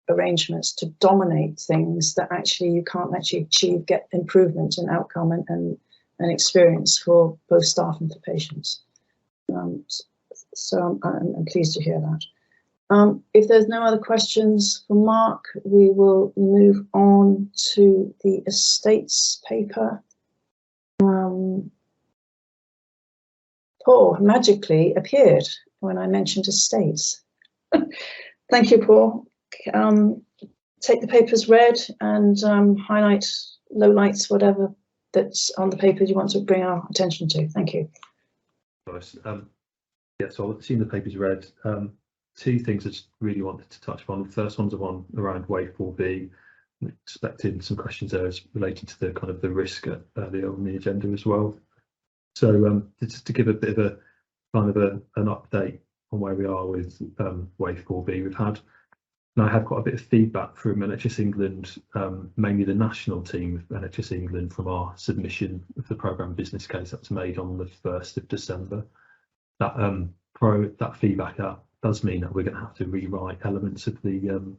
arrangements to dominate things that actually you can't actually get improvement in outcome and experience for both staff and for patients. So I'm pleased to hear that. If there's no other questions for Mark, we will move on to the estates paper. Paul magically appeared when I mentioned estates. Thank you, Paul. Take the paper as read and highlight, lowlights, whatever that's on the paper you want to bring our attention to. Thank you. Nice. Yeah, so I've seen the papers read. 2 things I just really wanted to touch upon. The first one's the one around Wave 4B. I'm expecting some questions there related to the kind of the risk earlier on the agenda as well. So just to give a bit of a kind of an update on where we are with Wave 4B, we've had, and I have got a bit of feedback from NHS England, mainly the national team of NHS England, from our submission of the programme business case that was made on the 1st of December. That feedback does mean that we're going to have to rewrite elements of the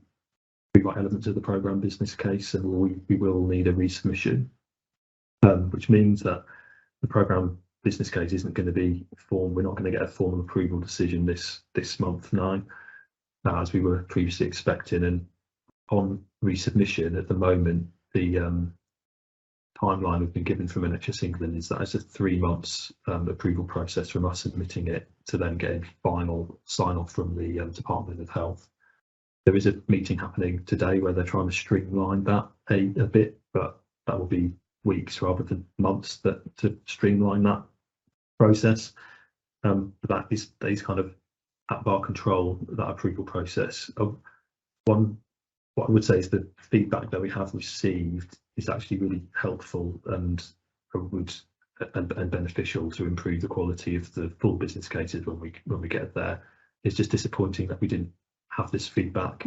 programme business case, and we will need a resubmission, which means that the programme business case isn't going to be formed. We're not going to get a formal approval decision this month now, as we were previously expecting. And on resubmission, at the moment, the timeline we've been given from NHS England is that it's a 3 months approval process from us submitting it to then getting final sign-off from the Department of Health. There is a meeting happening today where they're trying to streamline that a bit, but that will be weeks rather than months to streamline that process. But that is kind of at our control, that approval process. What I would say is the feedback that we have received is actually really helpful and beneficial to improve the quality of the full business cases when we get there. It's just disappointing that we didn't have this feedback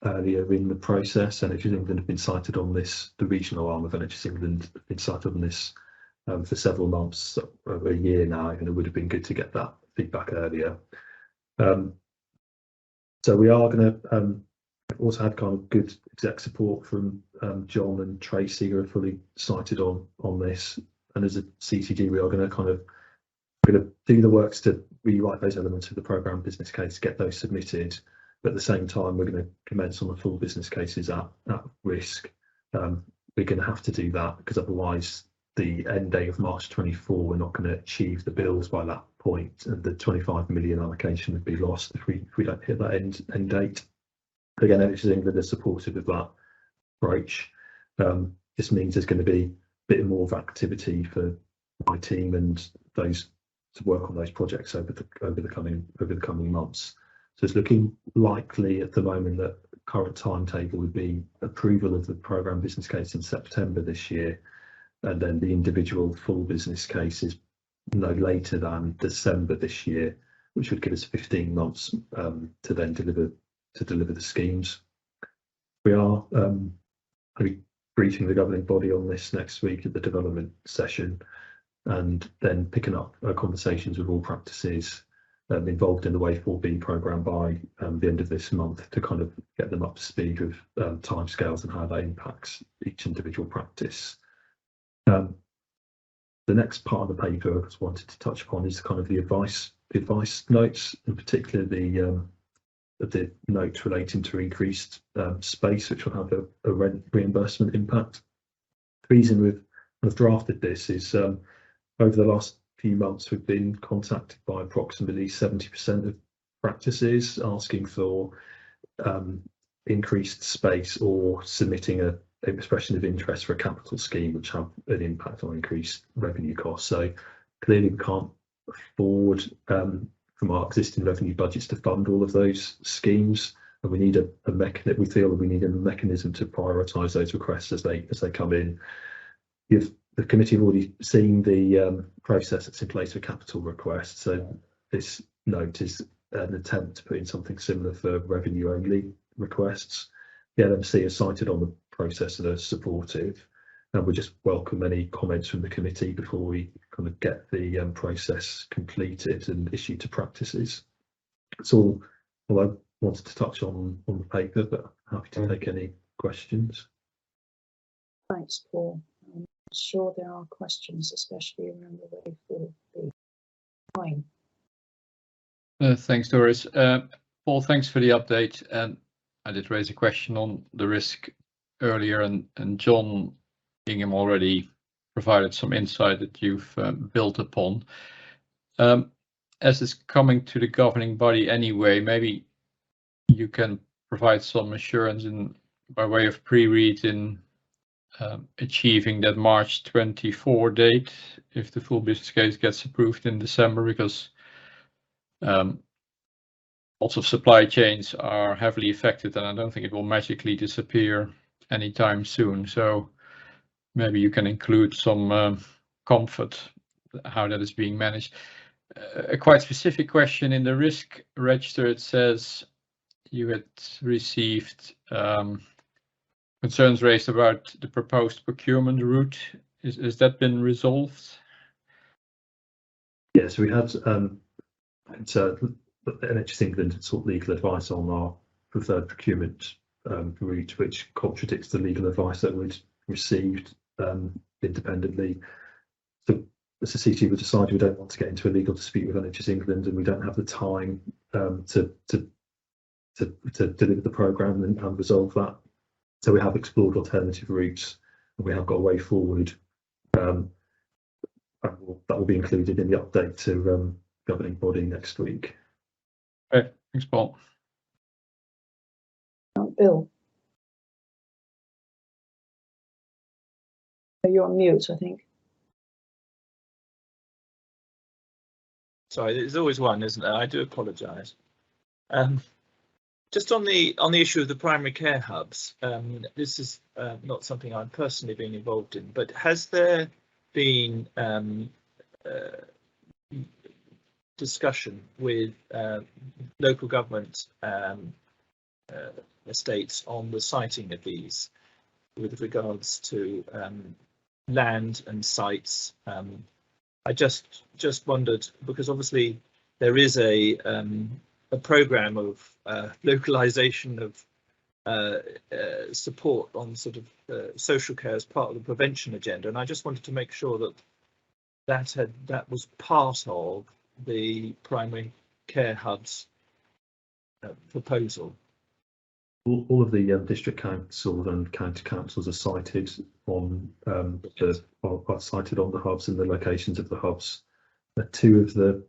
earlier in the process. NHS England have been cited on this, the regional arm of NHS England have been cited on this for several months, over a year now, and it would have been good to get that feedback earlier. So we are going to I've also had kind of good exec support from John and Tracy, who are fully cited on this. And as a CCG, we are going to do the works to rewrite those elements of the programme business case, get those submitted. But at the same time, we're going to commence on the full business cases at risk. We're going to have to do that because otherwise the end date of March 24, we're not going to achieve the bills by that point, and the 25 million allocation would be lost if we don't hit that end date. Again, NHS England is supportive of that approach. This means there's going to be a bit more of activity for my team and those to work on those projects over the coming months. So it's looking likely at the moment that the current timetable would be approval of the programme business case in September this year, and then the individual full business cases no later than December this year, which would give us 15 months to then deliver the schemes. We are briefing the governing body on this next week at the development session, and then picking up conversations with all practices involved in the Way 4B programme by the end of this month to kind of get them up to speed with timescales and how that impacts each individual practice. The next part of the paper I just wanted to touch upon is kind of the advice notes, in particular the notes relating to increased space, which will have a rent reimbursement impact. The reason we've drafted this is over the last few months we've been contacted by approximately 70% of practices asking for increased space or submitting an expression of interest for a capital scheme which have an impact on increased revenue costs. So clearly we can't afford from our existing revenue budgets to fund all of those schemes, and we need a mechanism. We feel that we need a mechanism to prioritise those requests as they come in. The committee have already seen the process that's in place for capital requests, so this note is an attempt to put in something similar for revenue only requests. The LMC has cited on the process and are supportive, and we just welcome any comments from the committee before we kind of get the process completed and issued to practices. That's all I wanted to touch on the paper, but happy to take any questions. Thanks, Paul. I'm sure there are questions, especially around the Way 4B. Fine. Thanks, Doris. Paul, thanks for the update. And I did raise a question on the risk earlier, and John Ingham already provided some insight that you've built upon. As it's coming to the governing body anyway, maybe you can provide some assurance by way of pre-read in achieving that March 24 date if the full business case gets approved in December, because lots of supply chains are heavily affected, and I don't think it will magically disappear anytime soon. So maybe you can include some comfort how that is being managed. A quite specific question: in the risk register, it says you had received concerns raised about the proposed procurement route. Has that been resolved? Yes, we had NHS England sought legal advice on our preferred procurement route, which contradicts the legal advice that we'd received independently. So as a CT, we decided we don't want to get into a legal dispute with NHS England, and we don't have the time to deliver the programme and resolve that. So we have explored alternative routes, and we have got a way forward. That will be included in the update to governing body next week. Okay, thanks, Paul. Bill. You're on mute, I think. Sorry, there's always one, isn't there? I do apologise. Just on the issue of the primary care hubs, this is not something I've personally been involved in, but has there been discussion with local government estates on the siting of these with regards to land and sites? I just wondered, because obviously there is a programme of localization of support on sort of social care as part of the prevention agenda, and I just wanted to make sure that that was part of the primary care hubs proposal. All of the district councils and county councils are cited on are cited on the hubs and the locations of the hubs. 2 of the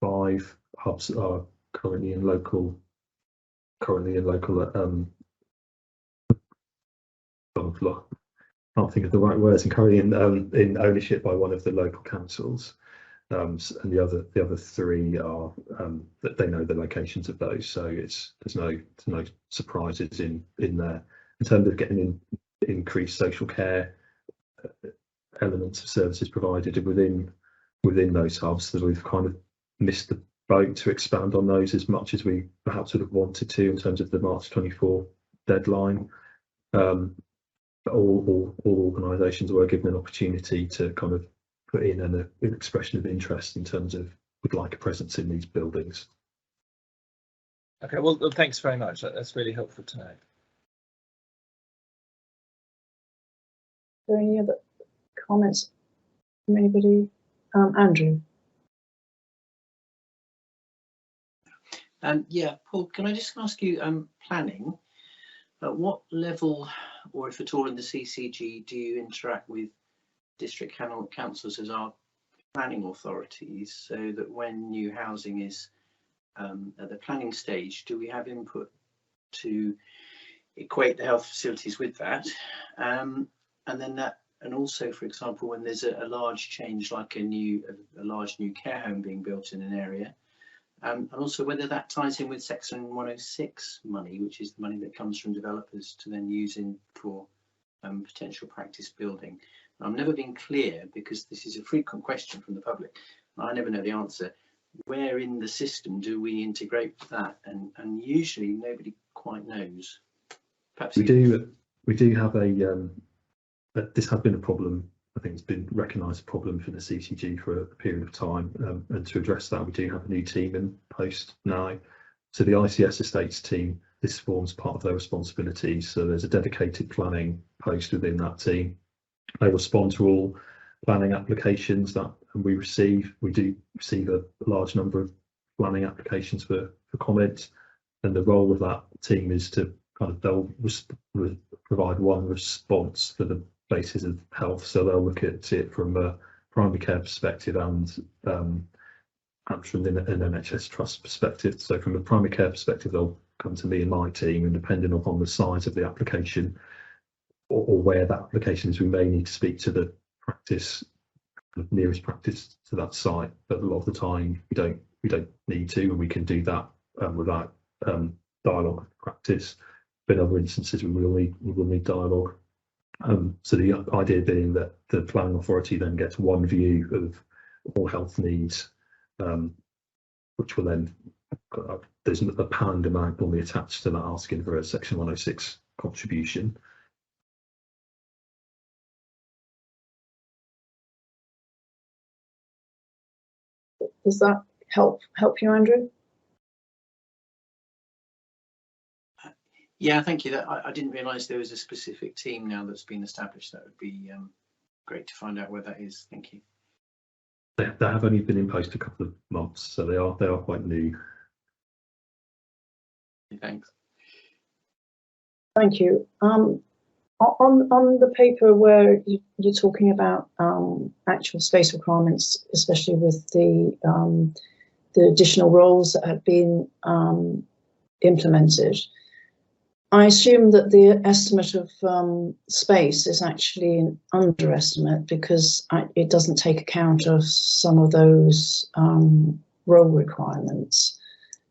5 hubs are currently in local can't think of the right words, and currently in ownership by one of the local councils, and the other 3 are that they know the locations of those, so there's no surprises in there. In terms of getting increased social care elements of services provided within those hubs, that we've kind of missed the boat to expand on those as much as we perhaps would have wanted to in terms of the March 24 deadline. But all organisations were given an opportunity to kind of put in an expression of interest in terms of would like a presence in these buildings. Okay, well, thanks very much. That's really helpful to know. Are there any other comments from anybody? Andrew. Yeah, Paul, can I just ask you, planning, at what level, or if at all in the CCG, do you interact with district councils as our planning authorities, so that when new housing is at the planning stage, do we have input to equate the health facilities with that? And then that, and also, for example, when there's a large change, like a large new care home being built in an area, and also whether that ties in with Section 106 money, which is the money that comes from developers to then use for potential practice building. I've never been clear, because this is a frequent question from the public, and I never know the answer. Where in the system do we integrate that? And usually nobody quite knows. Perhaps we do have this has been a problem. I think it's been recognised a problem for the CCG for a period of time, and to address that, we do have a new team in post now. So the ICS Estates team, this forms part of their responsibilities. So there's a dedicated planning post within that team. They respond to all planning applications that we receive. We do receive a large number of planning applications for comment, and the role of that team is to kind of they'll provide one response for the basis of health. So they'll look at it from a primary care perspective and from an NHS Trust perspective. So from a primary care perspective, they'll come to me and my team, and depending upon the size of the application or where that application is, we may need to speak to the practice, the nearest practice to that site. But a lot of the time we don't need to, and we can do that without dialogue with practice. But in other instances, we will need dialogue. So the idea being that the planning authority then gets one view of all health needs, which will then there's a pound amount normally attached to that asking for a Section 106 contribution. Does that help you, Andrew? Yeah, thank you. I didn't realise there was a specific team now that's been established. That would be great to find out where that is. Thank you. They have only been in post a couple of months, so they are quite new. Thanks. Thank you. On the paper where you're talking about actual space requirements, especially with the additional roles that have been implemented, I assume that the estimate of space is actually an underestimate, because it doesn't take account of some of those role requirements.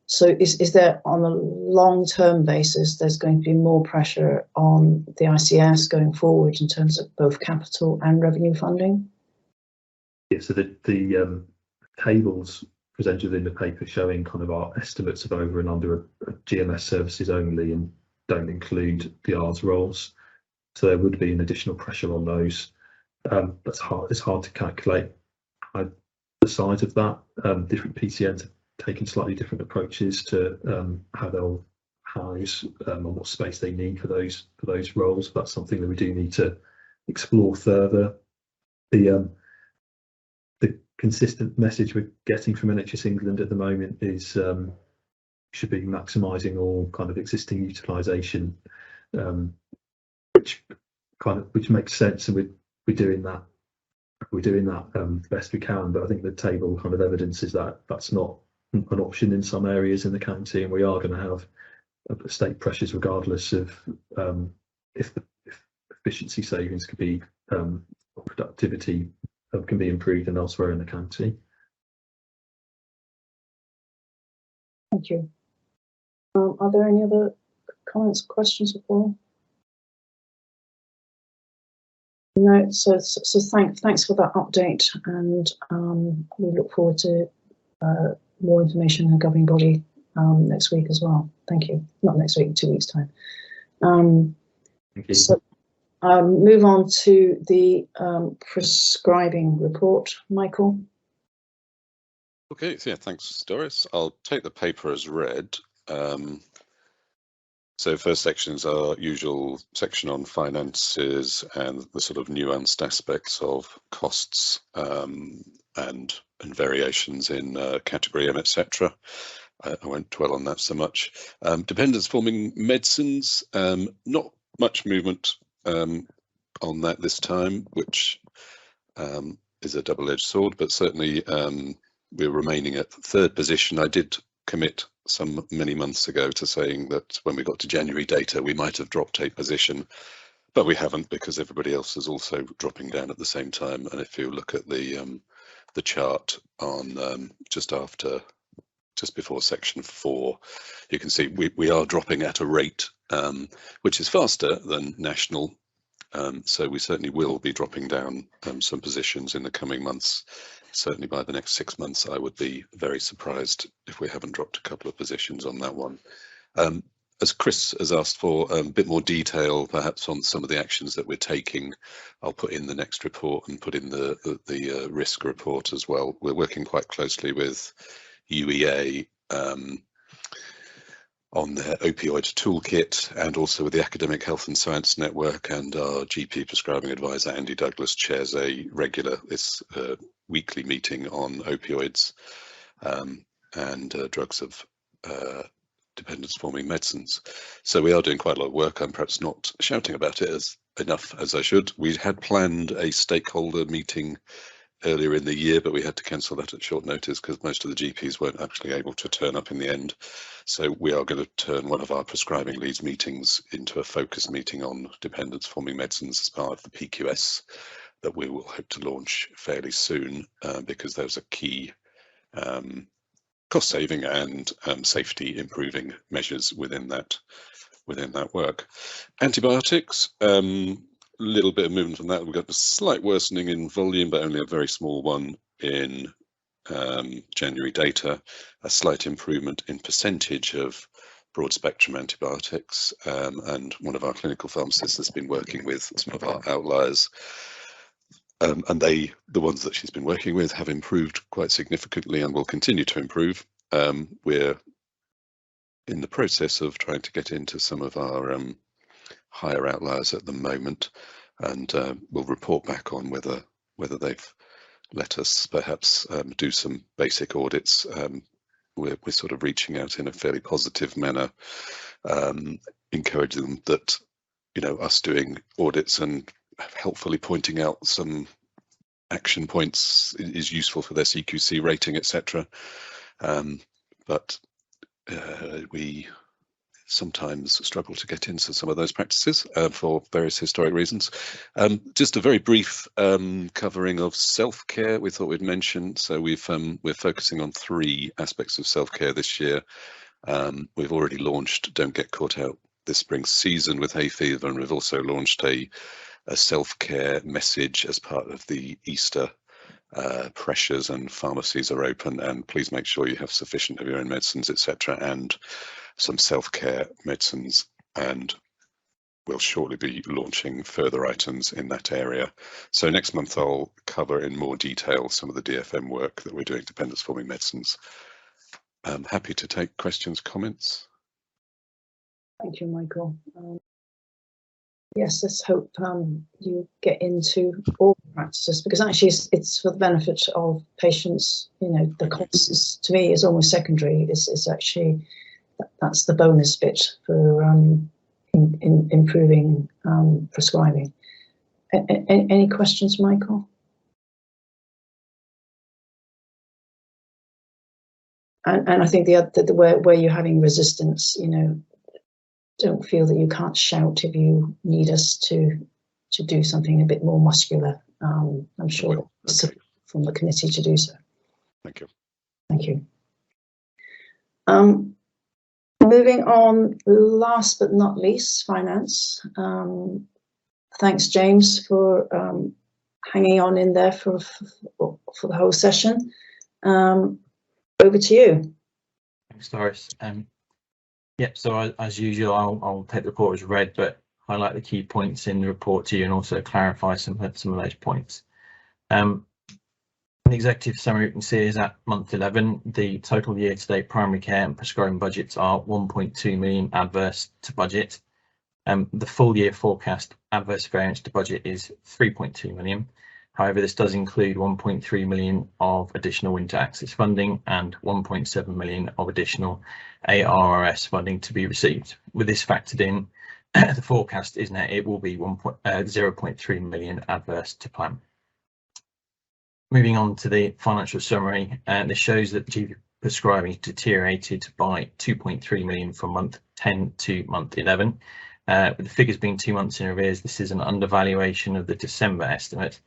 So is there, on a long-term basis, there's going to be more pressure on the ICS going forward in terms of both capital and revenue funding? Yeah, so the tables presented in the paper showing kind of our estimates of over and under GMS services only, and don't include the R's roles. So there would be an additional pressure on those. It's hard to calculate the size of that. Different PCNs have taken slightly different approaches to how house and what space they need for those roles. That's something that we do need to explore further. The consistent message we're getting from NHS England at the moment is should be maximising all kind of existing utilisation, which makes sense, and we're doing that. We're doing that the best we can, but I think the table kind of evidences that that's not an option in some areas in the county, and we are going to have state pressures regardless of if efficiency savings could be or productivity can be improved and elsewhere in the county. Thank you. Are there any other comments, questions before? No, so thanks for that update, and we look forward to more information in the governing body next week as well. Thank you. Not next week, in 2 weeks' time. Thank you. So move on to the prescribing report. Michael. Okay, so yeah, thanks, Doris. I'll take the paper as read. So first section is our usual section on finances and the sort of nuanced aspects of costs and variations in category M, etc. I won't dwell on that so much. Dependence forming medicines, not much movement on that this time, which is a double-edged sword, but certainly we're remaining at third position. I did commit many months ago to saying that when we got to January data, we might have dropped a position, but we haven't, because everybody else is also dropping down at the same time. And if you look at the chart on just before section 4, you can see we are dropping at a rate which is faster than national. So we certainly will be dropping down some positions in the coming months. Certainly by the next 6 months, I would be very surprised if we haven't dropped a couple of positions on that one. As Chris has asked for a bit more detail, perhaps on some of the actions that we're taking, I'll put in the next report and put in the risk report as well. We're working quite closely with UEA on their opioid toolkit, and also with the Academic Health and Science Network, and our GP prescribing advisor Andy Douglas chairs a regular weekly meeting on opioids and drugs of dependence forming medicines. So we are doing quite a lot of work. I'm perhaps not shouting about it enough as I should. We had planned a stakeholder meeting earlier in the year, but we had to cancel that at short notice because most of the GPs weren't actually able to turn up in the end. So we are going to turn one of our prescribing leads meetings into a focus meeting on dependence forming medicines as part of the PQS that we will hope to launch fairly soon, because there's a key cost saving and safety improving measures within that work. Antibiotics, little bit of movement on that. We've got a slight worsening in volume, but only a very small one in January data. A slight improvement in percentage of broad spectrum antibiotics, and one of our clinical pharmacists has been working with some of our outliers, and the ones that she's been working with have improved quite significantly and will continue to improve. We're in the process of trying to get into some of our higher outliers at the moment, and we'll report back on whether they've let us perhaps do some basic audits. We're sort of reaching out in a fairly positive manner, encouraging them that, you know, us doing audits and helpfully pointing out some action points is useful for their CQC rating, etc. But we sometimes struggle to get into some of those practices for various historic reasons. Just a very brief covering of self-care we thought we'd mention. So we're focusing on 3 aspects of self-care this year. We've already launched Don't Get Caught Out this spring season with hay fever, and we've also launched a self-care message as part of the Easter pressures, and pharmacies are open, and please make sure you have sufficient of your own medicines, etc., and some self-care medicines, and we'll shortly be launching further items in that area. So next month I'll cover in more detail some of the DFM work that we're doing, dependence forming medicines. I'm happy to take questions, comments. Thank you, Michael. Yes, let's hope you get into all the practices, because actually it's for the benefit of patients. You know, the costs to me is almost secondary. It's actually that's the bonus bit for improving prescribing. Any questions, Michael? And I think the where you're having resistance, you know, don't feel that you can't shout if you need us to do something a bit more muscular. I'm sure from the committee to do so. Thank you. Thank you. Moving on, last but not least, finance. Thanks, James, for hanging on in there for the whole session. Over to you. Thanks, Doris. Yep, so as usual, I'll take the report as read, but highlight the key points in the report to you and also clarify some of those points. The executive summary you can see is at month 11. The total year-to-date primary care and prescribing budgets are 1.2 million adverse to budget. The full year forecast adverse variance to budget is 3.2 million. However, this does include 1.3 million of additional winter access funding and 1.7 million of additional ARRS funding to be received. With this factored in, the forecast is now it will be 0.3 million adverse to plan. Moving on to the financial summary, this shows that GP prescribing deteriorated by 2.3 million from month 10 to month 11. With the figures being 2 months in arrears, this is an undervaluation of the December estimate.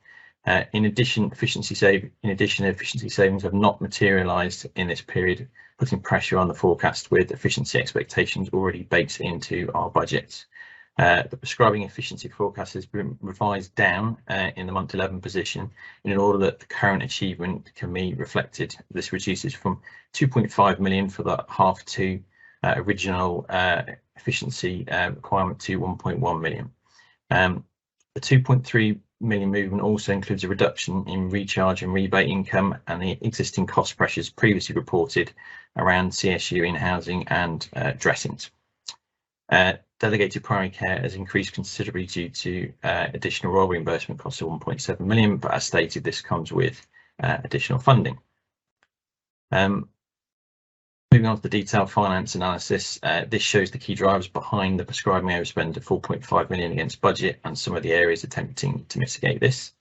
In addition, efficiency savings have not materialised in this period, putting pressure on the forecast with efficiency expectations already baked into our budgets. The prescribing efficiency forecast has been revised down in the month 11 position in order that the current achievement can be reflected. This reduces from 2.5 million for the half two original efficiency requirement to 1.1 million. The 2.3 million movement also includes a reduction in recharge and rebate income and the existing cost pressures previously reported around CSU in-housing and dressings. Delegated primary care has increased considerably due to additional role reimbursement costs of 1.7 million, but as stated, this comes with additional funding. Moving on to the detailed finance analysis, this shows the key drivers behind the prescribing area spend of 4.5 million against budget and some of the areas attempting to mitigate this.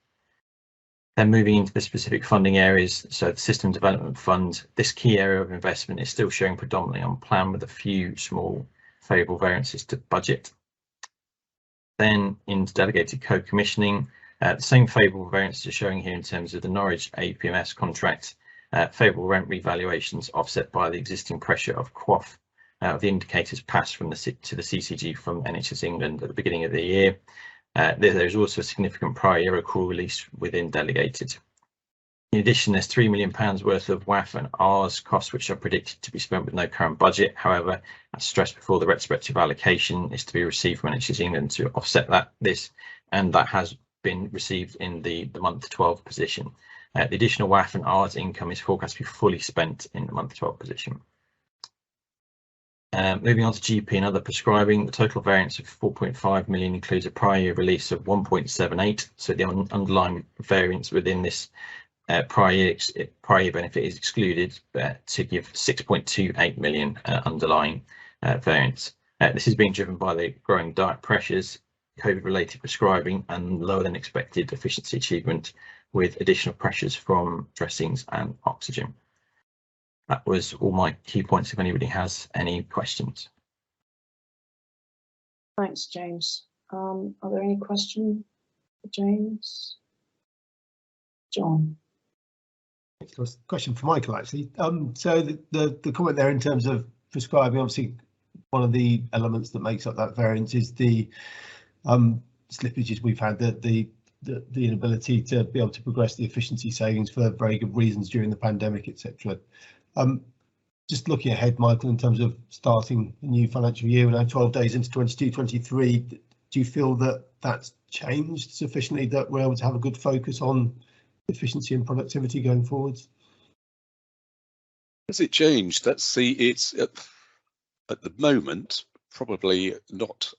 Then moving into the specific funding areas, so the System Development Fund, this key area of investment is still showing predominantly on plan with a few small favourable variances to budget. Then into delegated co-commissioning, the same favourable variances are showing here in terms of the Norwich APMS contract. Favourable rent revaluations offset by the existing pressure of QOF of the indicators passed from to the CCG from NHS England at the beginning of the year. There is also a significant prior year accrual release within delegated. In addition, there's £3 million worth of WAF and ARS costs which are predicted to be spent with no current budget. However, as stressed before, the retrospective allocation is to be received from NHS England to offset and that has been received in the month 12 position. The additional WAF and ARS income is forecast to be fully spent in the month 12 position. Moving on to GP and other prescribing, the total variance of 4.5 million includes a prior year release of 1.78. So the underlying variance within this prior year benefit is excluded to give 6.28 million underlying variance. This is being driven by the growing diet pressures, COVID-related prescribing, and lower than expected efficiency achievement, with additional pressures from dressings and oxygen. That was all my key points. If anybody has any questions. Thanks, James. Are there any questions for James? John. Question for Michael, actually. So the comment there in terms of prescribing, obviously one of the elements that makes up that variance is the slippages we've had, the inability to be able to progress the efficiency savings for very good reasons during the pandemic, etc. Just looking ahead, Michael, in terms of starting a new financial year, we're now 12 days into 22-23, do you feel that that's changed sufficiently that we're able to have a good focus on efficiency and productivity going forwards? Has it changed? It's at the moment, Probably not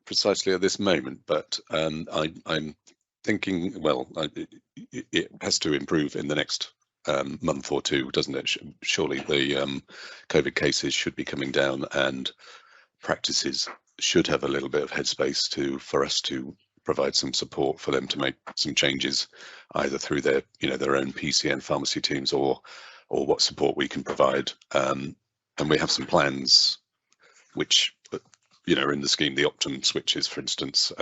precisely at this moment, but I'm thinking, well, it has to improve in the next month or two, doesn't it? Surely the COVID cases should be coming down, and practices should have a little bit of headspace for us to provide some support for them to make some changes, either through their their own PCN pharmacy teams or what support we can provide. And we have some plans which are in the scheme, the Optum switches, for instance,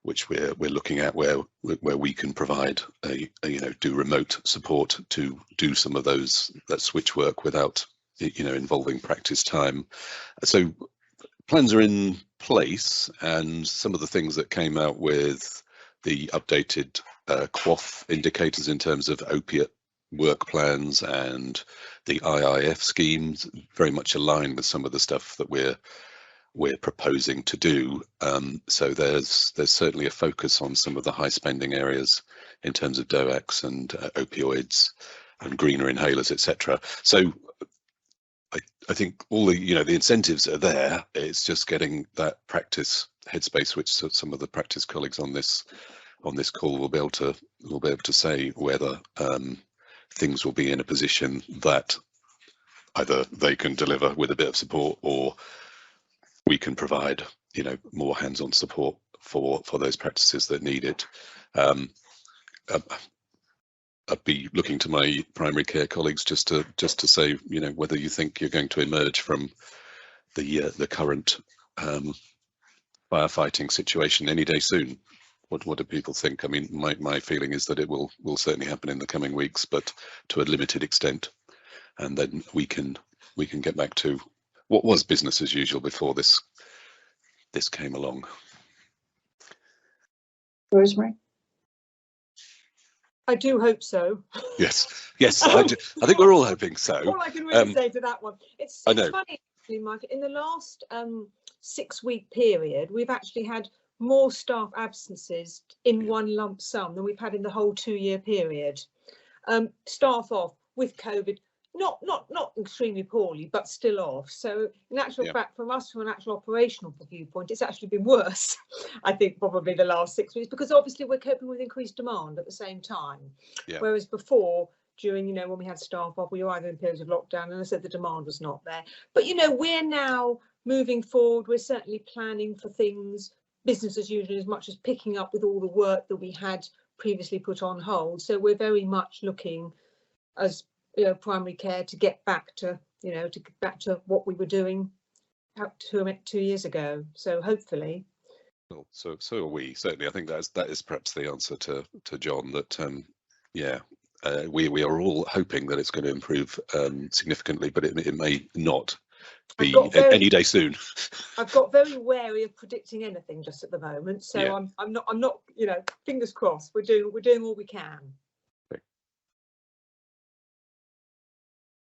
which we're looking at, where we can provide do remote support to do some of that switch work without involving practice time. So plans are in place, and some of the things that came out with the updated QOF indicators in terms of opiate work plans and the IIF schemes very much align with some of the stuff that we're proposing to do. So there's certainly a focus on some of the high spending areas in terms of DOACs and opioids and greener inhalers, etc. So I think all the the incentives are there. It's just getting that practice headspace, which some of the practice colleagues on this call will be able to say whether things will be in a position that either they can deliver with a bit of support, or we can provide more hands-on support for those practices that need it. I'd be looking to my primary care colleagues just to say, whether you think you're going to emerge from the current firefighting situation any day soon. What do people think? I mean, my feeling is that it will certainly happen in the coming weeks, but to a limited extent, and then we can get back to what was business as usual before this came along. Rosemary? I do hope so. Yes, I think we're all hoping so. All I can really say to that one. It's funny, actually, Mike. In the last 6-week period, we've actually had more staff absences in one lump sum than we've had in the whole 2-year period. Staff off with COVID, not extremely poorly, but still off. So in actual fact, from an actual operational viewpoint, it's actually been worse, I think, probably the last 6 weeks, because obviously we're coping with increased demand at the same time. Whereas before, during, when we had staff off, we were either in periods of lockdown, and I said the demand was not there. But, we're now moving forward. We're certainly planning for things, business as usual, as much as picking up with all the work that we had previously put on hold. So we're very much looking as primary care to get back to what we were doing up to 2 years ago. So hopefully. Well, so are we. Certainly, I think that is perhaps the answer to John. That we are all hoping that it's going to improve significantly, but it may not be any day soon. I've got very wary of predicting anything just at the moment. So I'm not. Fingers crossed. We're doing all we can.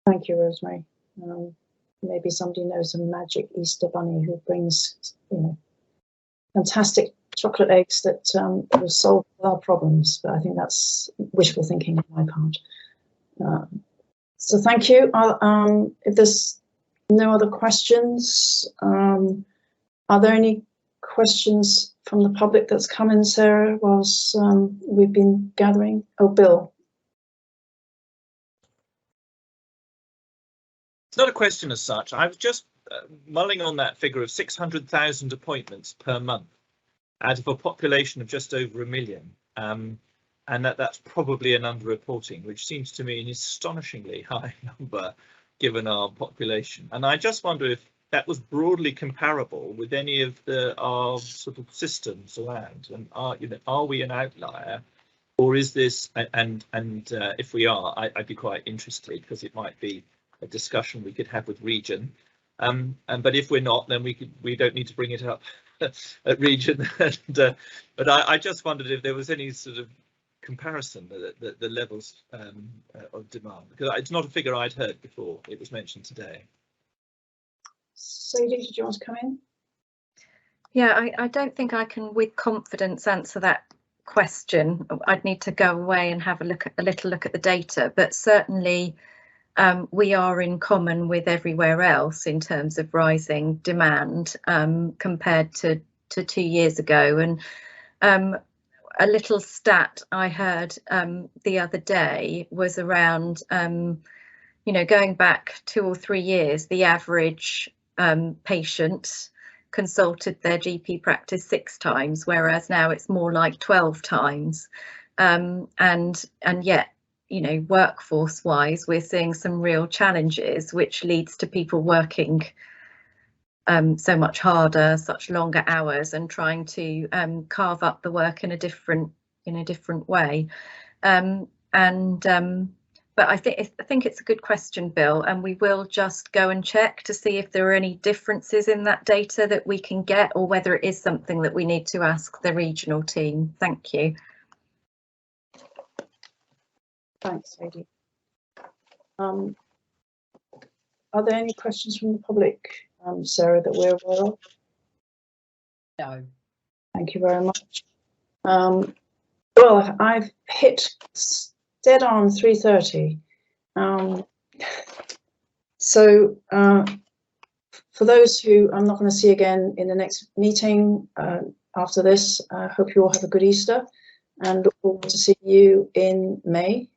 Thank you, Rosemary. Maybe somebody knows a magic Easter bunny who brings, fantastic chocolate eggs that will solve our problems. But I think that's wishful thinking on my part. So thank you. If there's no other questions, are there any questions from the public that's come in, Sarah, whilst we've been gathering? Oh, Bill. It's not a question as such. I was just mulling on that figure of 600,000 appointments per month out of a population of just over 1 million. And that's probably an underreporting, which seems to me an astonishingly high number given our population. And I just wonder if that was broadly comparable with any of our sort of systems around, and are we an outlier, or is this? And if we are, I'd be quite interested, because it might be a discussion we could have with Region. But if we're not, then we don't need to bring it up at Region. But I just wondered if there was any sort of comparison, the levels of demand, because it's not a figure I'd heard before. It was mentioned today. Sadie, did you want to come in? Yeah, I don't think I can with confidence answer that question. I'd need to go away and have a little look at the data, but certainly we are in common with everywhere else in terms of rising demand compared to 2 years ago. And a little stat I heard the other day was around, you know, going back 2 or 3 years, the average patient consulted their GP practice 6 times, whereas now it's more like 12 times. And yet, you know, workforce wise, we're seeing some real challenges, which leads to people working so much harder, such longer hours, and trying to carve up the work in a different way. But I think it's a good question, Bill, and we will just go and check to see if there are any differences in that data that we can get, or whether it is something that we need to ask the regional team. Thank you. Thanks, Sadie. Are there any questions from the public, Sarah, that we're aware of? No. Thank you very much. Well, I've hit dead on 3:30. So for those who I'm not going to see again in the next meeting after this, I hope you all have a good Easter and look forward to seeing you in May